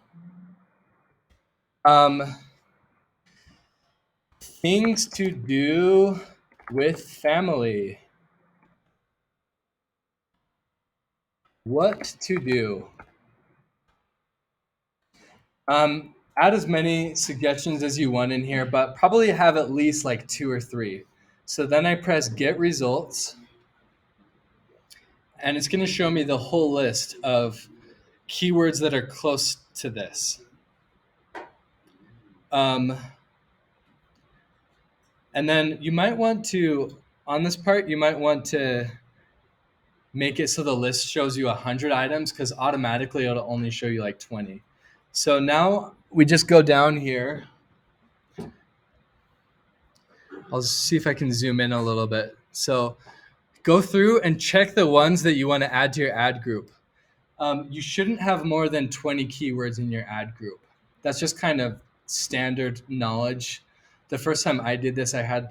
Things to do with family. What to do. Add as many suggestions as you want in here, but probably have at least like 2 or 3. So then I press get results, and it's going to show me the whole list of keywords that are close to this. And then you might want to, on this part, you might want to make it so the list shows you 100 items, because automatically it'll only show you like 20. So now we just go down here. I'll see if I can zoom in a little bit. So go through and check the ones that you want to add to your ad group. You shouldn't have more than 20 keywords in your ad group. That's just kind of standard knowledge. The first time I did this, I had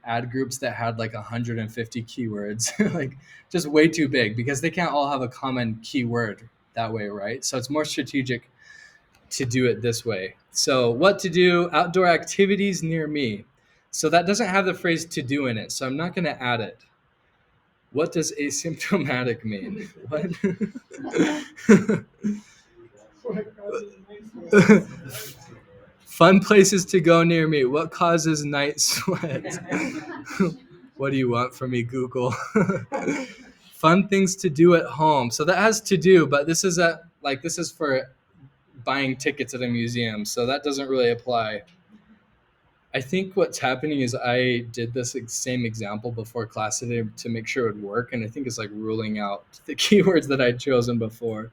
ad groups that had like 150 keywords, like just way too big, because they can't all have a common keyword that way, right? So it's more strategic to do it this way. So what to do, outdoor activities near me. So that doesn't have the phrase to do in it, so I'm not going to add it. What does asymptomatic mean? What? Fun places to go near me. What causes night sweats? What do you want from me, Google? Fun things to do at home. So that has to do, but this is for buying tickets at a museum, so that doesn't really apply. I think what's happening is I did this same example before class today to make sure it would work, and I think it's like ruling out the keywords that I'd chosen before.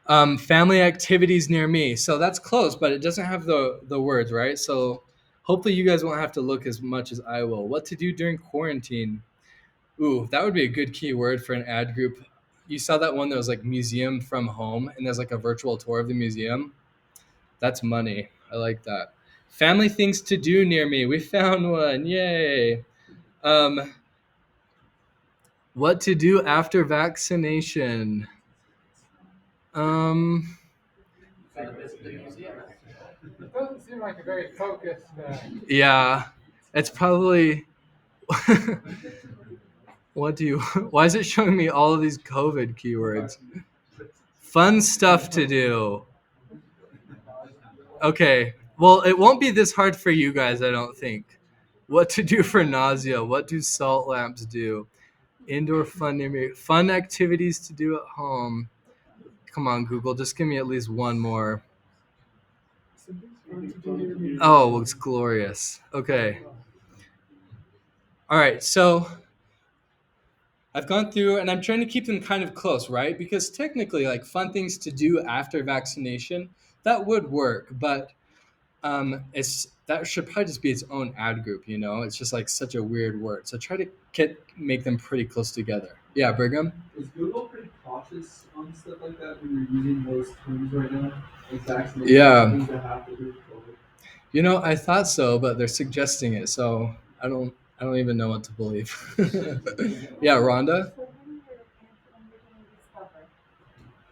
Family activities near me. So that's close, but it doesn't have the words, right? So hopefully you guys won't have to look as much as I will. What to do during quarantine. Ooh, that would be a good keyword for an ad group. You saw that one that was like museum from home, and there's like a virtual tour of the museum. That's money. I like that. Family things to do near me. We found one. Yay. What to do after vaccination. It doesn't seem like a very focused. Yeah, it's probably. Why is it showing me all of these COVID keywords? Fun stuff to do. Okay, well, it won't be this hard for you guys, I don't think. What to do for nausea? What do salt lamps do? Indoor fun near me. Fun activities to do at home. Come on, Google, just give me at least one more. Oh, it's glorious. Okay. All right, so I've gone through and I'm trying to keep them kind of close, right? Because technically, like fun things to do after vaccination, that would work, but that should probably just be its own ad group, you know? It's just like such a weird word. So try to make them pretty close together. Yeah, Brigham? Is Google pretty cautious on stuff like that when you're using those terms right now? Like vaccination, Yeah. things that have to do with COVID? You know, I thought so, but they're suggesting it, so I don't even know what to believe. Yeah, Rhonda? So when you're discovered,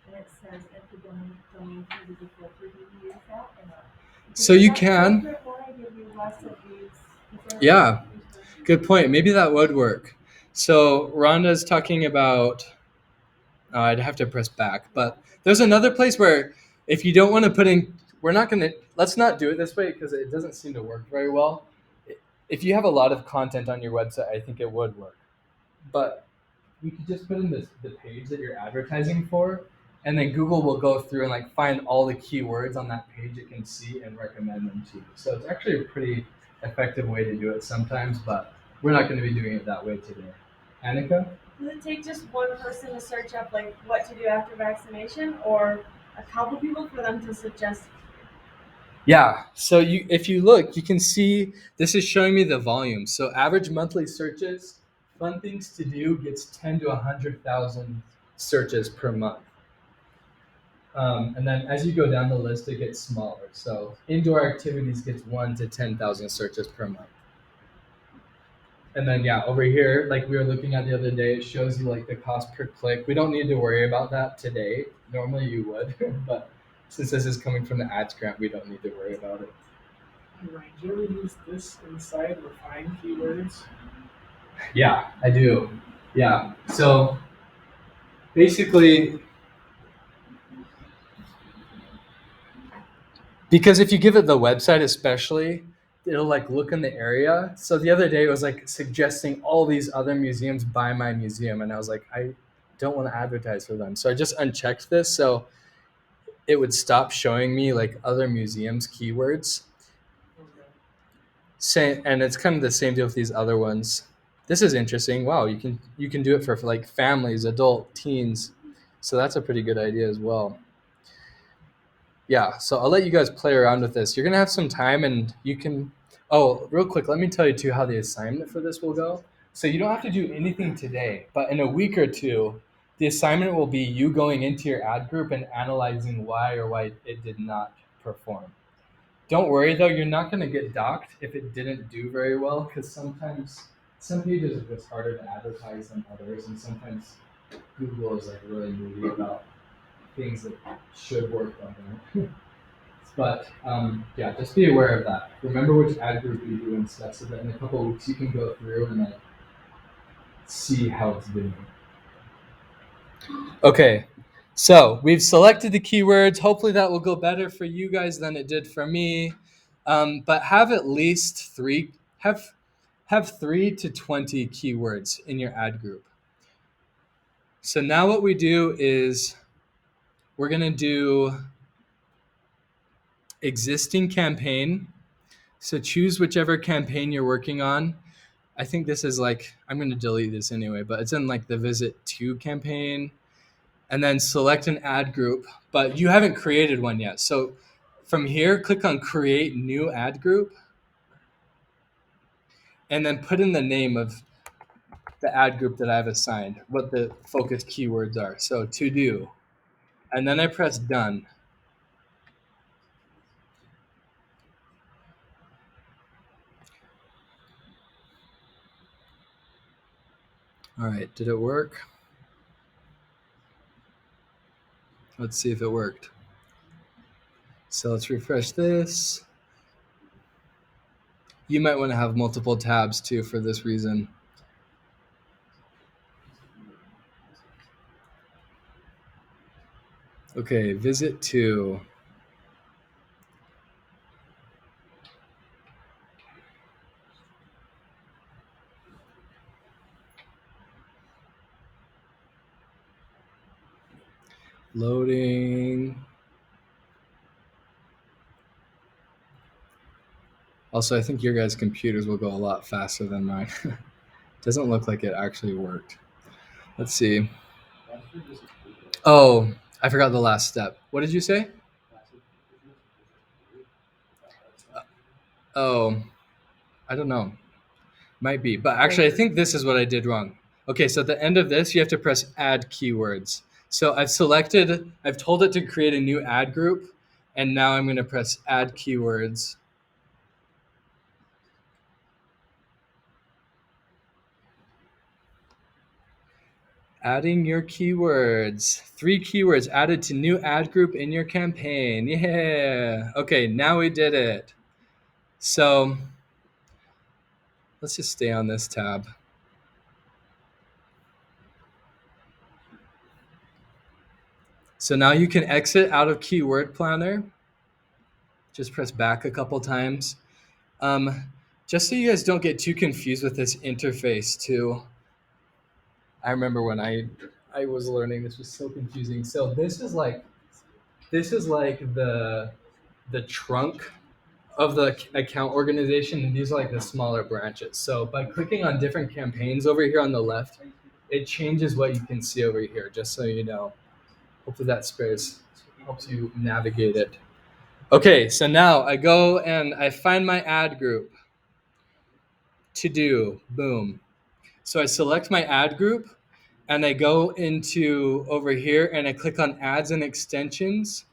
and it says epidemic domain can be before, do you use that or not? So you can. Why give you less of these? Yeah. Good point. Maybe that would work. So Rhonda's talking about, I'd have to press back, but there's another place where if you don't want to put in, let's not do it this way because it doesn't seem to work very well. If you have a lot of content on your website, I think it would work. But you could just put in the page that you're advertising for, and then Google will go through and like find all the keywords on that page it can see and recommend them to you. So it's actually a pretty effective way to do it sometimes, but we're not going to be doing it that way today. Annika? Does it take just one person to search up like what to do after vaccination, or a couple people for them to suggest? Yeah. So if you look, you can see this is showing me the volume. So average monthly searches, fun things to do gets 10 to 100,000 searches per month. And then as you go down the list, it gets smaller. So indoor activities gets 1 to 10,000 searches per month. And then, yeah, over here, like we were looking at the other day, it shows you like the cost per click. We don't need to worry about that today. Normally you would, but since this is coming from the ads grant, we don't need to worry about it. Ryan, do you ever use this inside refine keywords? Yeah, I do. Yeah. So basically, because if you give it the website especially, it'll like look in the area. So the other day it was like suggesting all these other museums by my museum, and I was like, I don't want to advertise for them. So I just unchecked this so it would stop showing me like other museums keywords. And it's kind of the same deal with these other ones. This is interesting. Wow, you can do it for like families, adult, teens. So that's a pretty good idea as well. Yeah, so I'll let you guys play around with this. You're gonna have some time, and you can. Oh, real quick, let me tell you too how the assignment for this will go. So you don't have to do anything today, but in a week or two, the assignment will be you going into your ad group and analyzing why it did not perform. Don't worry though, you're not gonna get docked if it didn't do very well, because sometimes some pages are just harder to advertise than others, and sometimes Google is like really moody about things that should work better. But yeah, just be aware of that. Remember which ad group you do and stuff, so that in a couple of weeks you can go through and like see how it's doing. Okay, so we've selected the keywords. Hopefully that will go better for you guys than it did for me. But have at least have 3 to 20 keywords in your ad group. So now what we do is we're gonna do existing campaign. So choose whichever campaign you're working on. I think this is like, I'm going to delete this anyway, but it's in like the visit to campaign, and then select an ad group, but you haven't created one yet. So from here, click on create new ad group, and then put in the name of the ad group that I've assigned, what the focus keywords are. So to do, and then I press done. All right, did it work? Let's see if it worked. So let's refresh this. You might want to have multiple tabs too for this reason. Okay, visit to. Loading. Also, I think your guys' computers will go a lot faster than mine. Doesn't look like it actually worked. Let's see. Oh, I forgot the last step. What did you say? Oh, I don't know. Might be. But actually, I think this is what I did wrong. Okay, so at the end of this, you have to press add keywords. So I've told it to create a new ad group, and now I'm going to press add keywords. Adding your keywords. 3 keywords added to new ad group in your campaign. Yeah. Okay, now we did it. So let's just stay on this tab. So now you can exit out of Keyword Planner. Just press back a couple times. Just so you guys don't get too confused with this interface too. I remember when I was learning, this was so confusing. So this is like the trunk of the account organization, and these are like the smaller branches. So by clicking on different campaigns over here on the left, it changes what you can see over here, just so you know. Hopefully that space helps you navigate it. Okay, so now I go and I find my ad group. To do, boom. So I select my ad group, and I go into over here and I click on ads and extensions.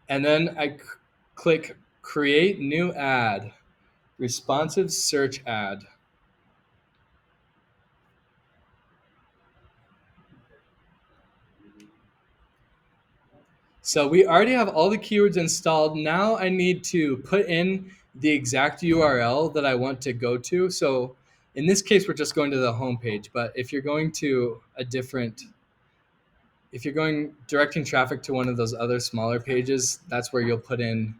And then I click create new ad, responsive search ad. So we already have all the keywords installed. Now I need to put in the exact URL that I want to go to. So in this case, we're just going to the home page. But if you're going to if you're going directing traffic to one of those other smaller pages, that's where you'll put in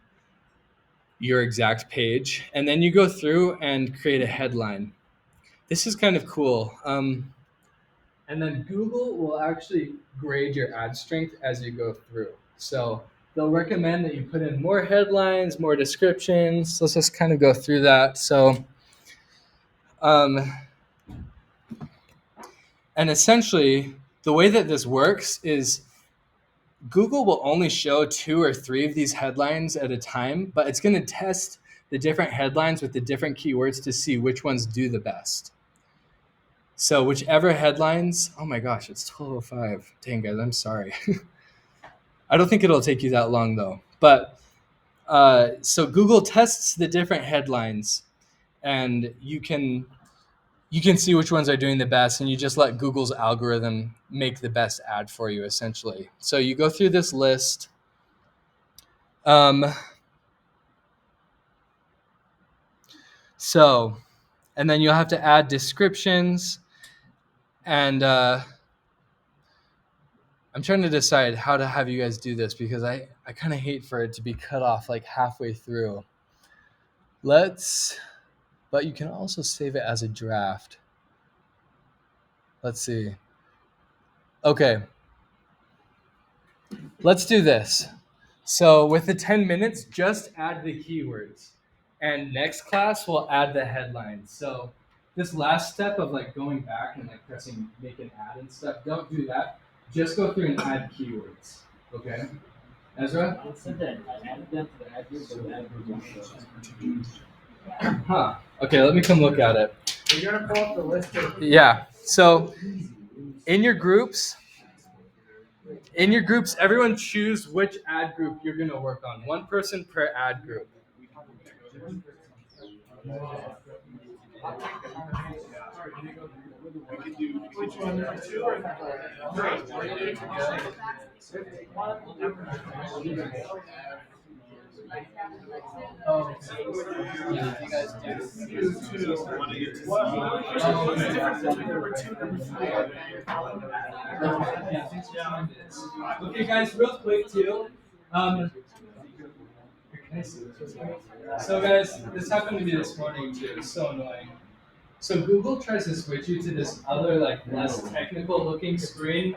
your exact page, and then you go through and create a headline. This is kind of cool. And then Google will actually grade your ad strength as you go through. So they'll recommend that you put in more headlines, more descriptions. Let's just kind of go through that. So, and essentially, the way that this works is Google will only show 2 or 3 of these headlines at a time, but it's going to test the different headlines with the different keywords to see which ones do the best. So whichever headlines, oh my gosh, it's 12:05. Dang guys, I'm sorry. I don't think it'll take you that long though. But so Google tests the different headlines, and you can see which ones are doing the best, and you just let Google's algorithm make the best ad for you, essentially. So you go through this list. And then you'll have to add descriptions, and I'm trying to decide how to have you guys do this because I kind of hate for it to be cut off like halfway through. But you can also save it as a draft. Let's see. Okay. Let's do this. So with the 10 minutes, just add the keywords. And next class, we'll add the headlines. So this last step of like going back and like pressing make an ad and stuff, don't do that. Just go through and add keywords. Okay? Ezra? I said that I added them to the ad group, but the ad group won't show. Huh. Okay, let me come look at it. You're gonna pull up the list of Yeah. So in your groups, everyone choose which ad group you're going to work on. 1 person per ad group. Oh, yeah, you guys Okay, guys, real quick too. So guys, this happened to me this morning too. It's so annoying. So Google tries to switch you to this other like less technical looking screen.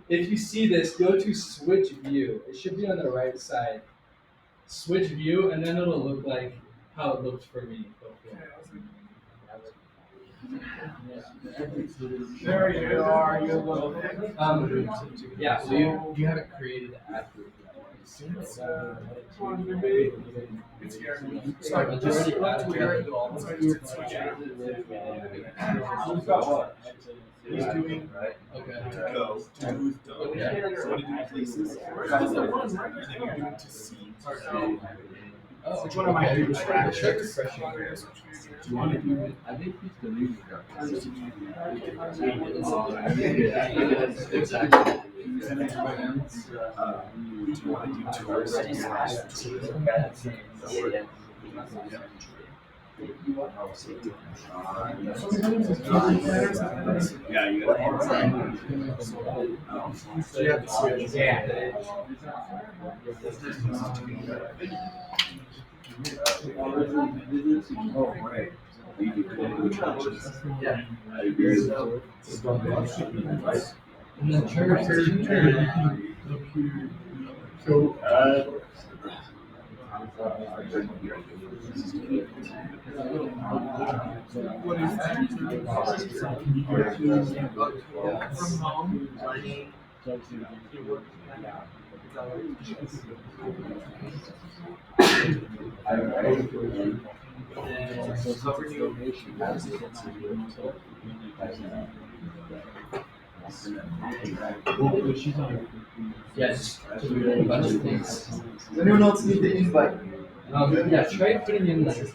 If you see this, go to switch view. It should be on the right side. Switch view, and then it'll look like how it looked for me before. there you are, you little Yeah, so you haven't created the ad group yet. It's here. Sorry, Just already left added here. it all. So I just did switch it. He's doing Okay. Go to done. Okay. So what do you do places? Where's the one right? And then you're doing to see. Oh, Which one am I doing? Check Check. refreshing. Do you want to do it? I think he's deleting Do you want to do tours? Yeah, you got So you have to switch. Oh, right. Yeah. I agree. And then turn. So, What is that? From home. Yes. A bunch of things. Does anyone else need the invite? Yeah, try putting in like.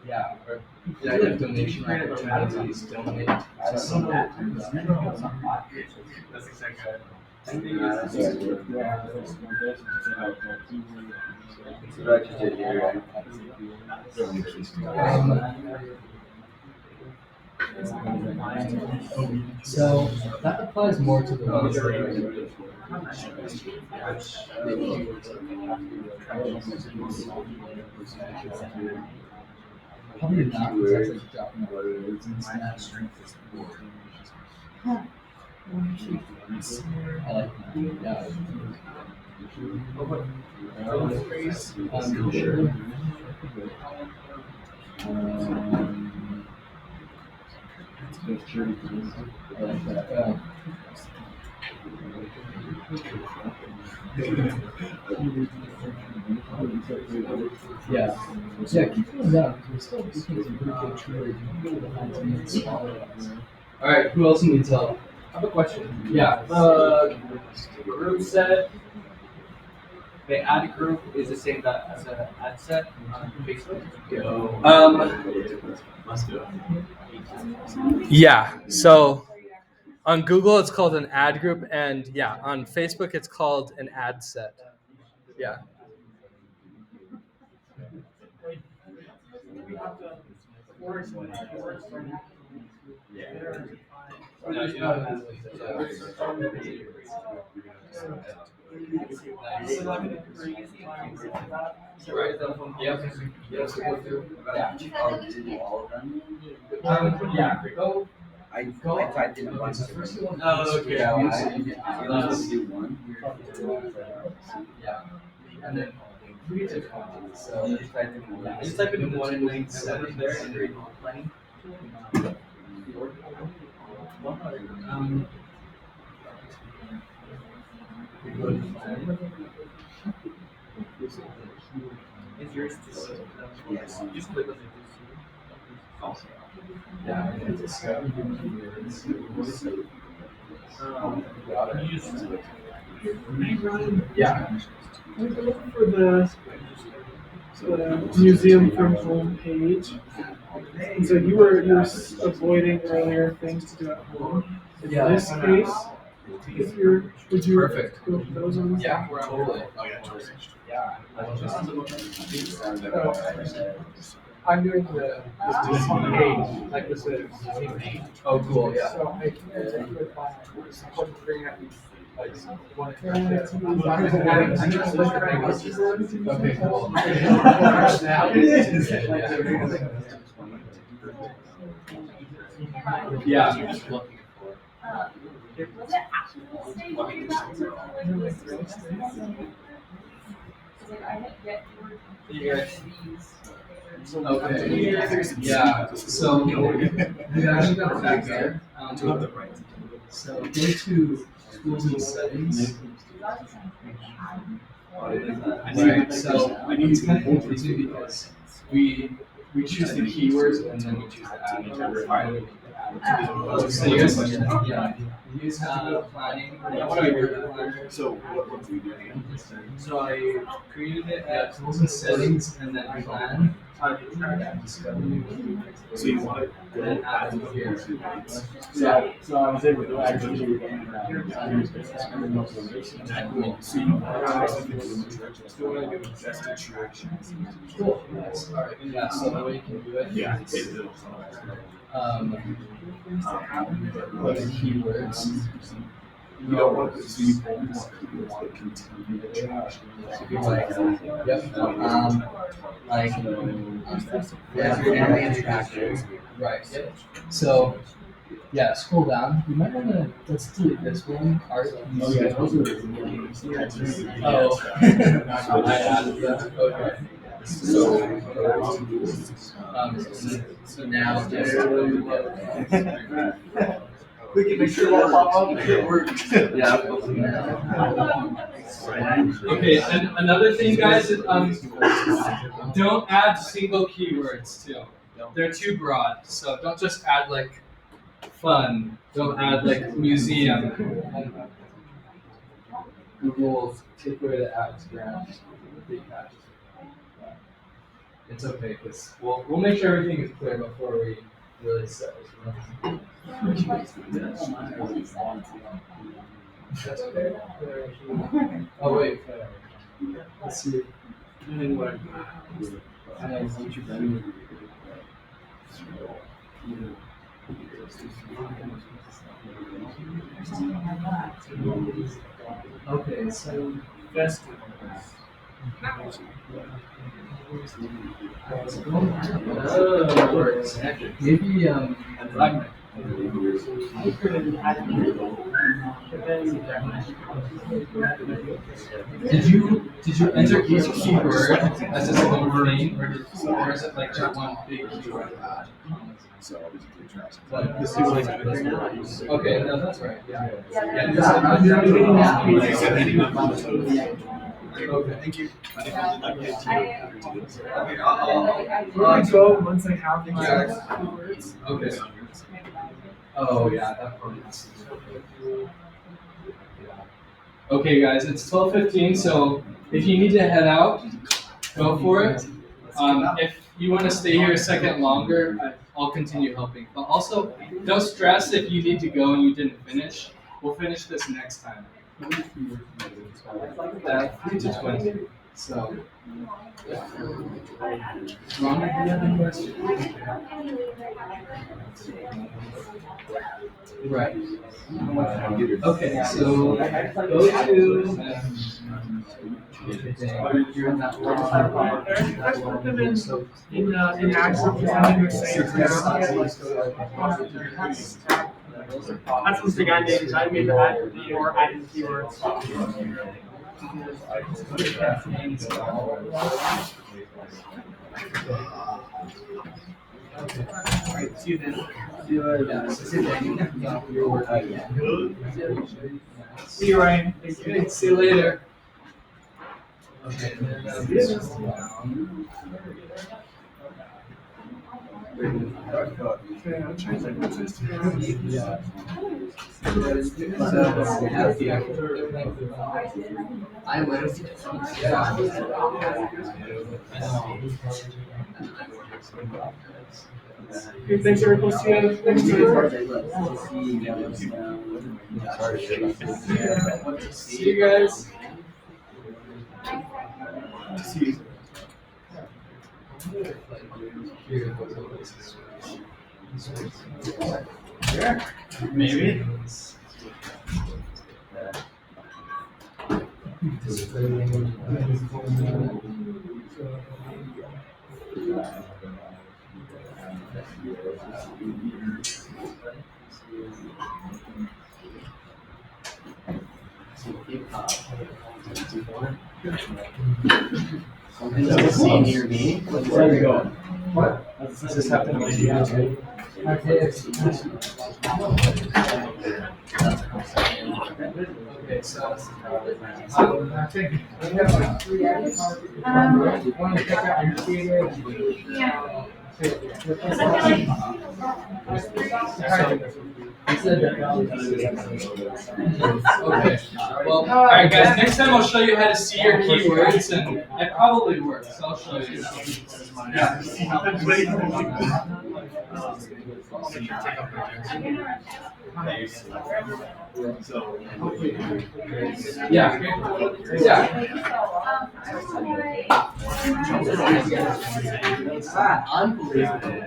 Yeah, or like donation opportunities, donate. That's exactly So that applies more to the ones that are probably not because that's like dropping out. I like that. Yeah. Sure. I like that. Yeah. Yeah, keep going down because we're still looking some pretty good traders. All right, who else needs help? I have a question. Yeah. Group set. The ad group is the same as an ad set on Facebook. Yeah. So on Google, it's called an ad group, and yeah, on Facebook, it's called an ad set. Yeah. We have to force keywords from Yeah. Go. I typed in a bunch of first one. Oh, okay. Yeah, I do one. Yeah. And then so You just type in 1 and 9 7 there and then plenty. Is yours to see? Yes. Just click on it. yeah. Yeah. I'm looking for the museum from home page. And so you were avoiding earlier things to do at home. In Yeah. this case, would you Perfect. go for those ones? Yeah. Totally. I'm doing the page, like this is. Oh, cool. Yeah. So I can bring up like one. Okay. Cool. Yeah. Was it actual stage where you got to like I didn't get Okay. Yeah. So we actually got back there. So go to schools and settings. Right. So it's kind of confusing because we choose the keywords and then we choose the ad. So you guys, yeah, you guys have planning. So what do we do again? So I created it Yeah, tools and settings, and then plan. Discovery. So you want to go Then back add to here. So I was able to actually do Cool. So you that's the direction. Cool. Nice. All right. Yeah. So the way you can do it. Yeah. What are keywords? You don't want to see points. You want to continue the trash. Yep. Like, yeah, family interactions. Right. Yep. So, yeah, scroll down. You might want to, let's delete this one, art. Oh, yeah, those are Oh. I added that. Okay. So now just we can make sure that pop up if it works. Yeah. okay, and another thing, guys, is don't add single keywords too. They're too broad. So don't just add like fun. Don't add like museum. Google will take away the ads grant. It's okay because we'll make sure everything is clear before we really set this. That's okay. Oh wait. Let's see. Okay, so Festivals. maybe did you enter each keyword as its own thing, or is it like just one big keyword? Okay, no, that's right. Yeah. Okay. Thank you. Where we go once I have my keywords. Okay. Oh yeah, that probably is. Okay, guys, it's 12:15, so if you need to head out, go for it. If you want to stay here a second longer, I'll continue helping. But also, don't stress if you need to go and you didn't finish. We'll finish this next time. 3 to 20. So, Ron, do you have any questions? Right. Okay, so go to. You're in that one. I put them in actual presenting the same. That's one thing I did, is I made that or added keywords. Alright, see you then. See you, Ryan. Thank you. See you later. Okay. Okay, I'm trying to put this together. I would. Okay, thanks everyone. See you next time. See you guys. See you. Maybe. Near me. Where are you going? What? Does this happen to you? Okay, so okay. Well, all right, guys. Next time I'll show you how to see your keywords, and it probably works. I'll show you. Yeah. Unbelievable.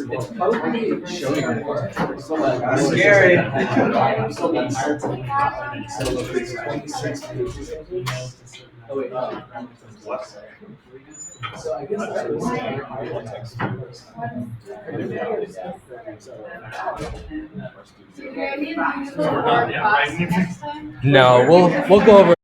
It's probably showing more. Scary. Oh wait. So I guess that was Do you need to use the word bus next time? No, we'll go over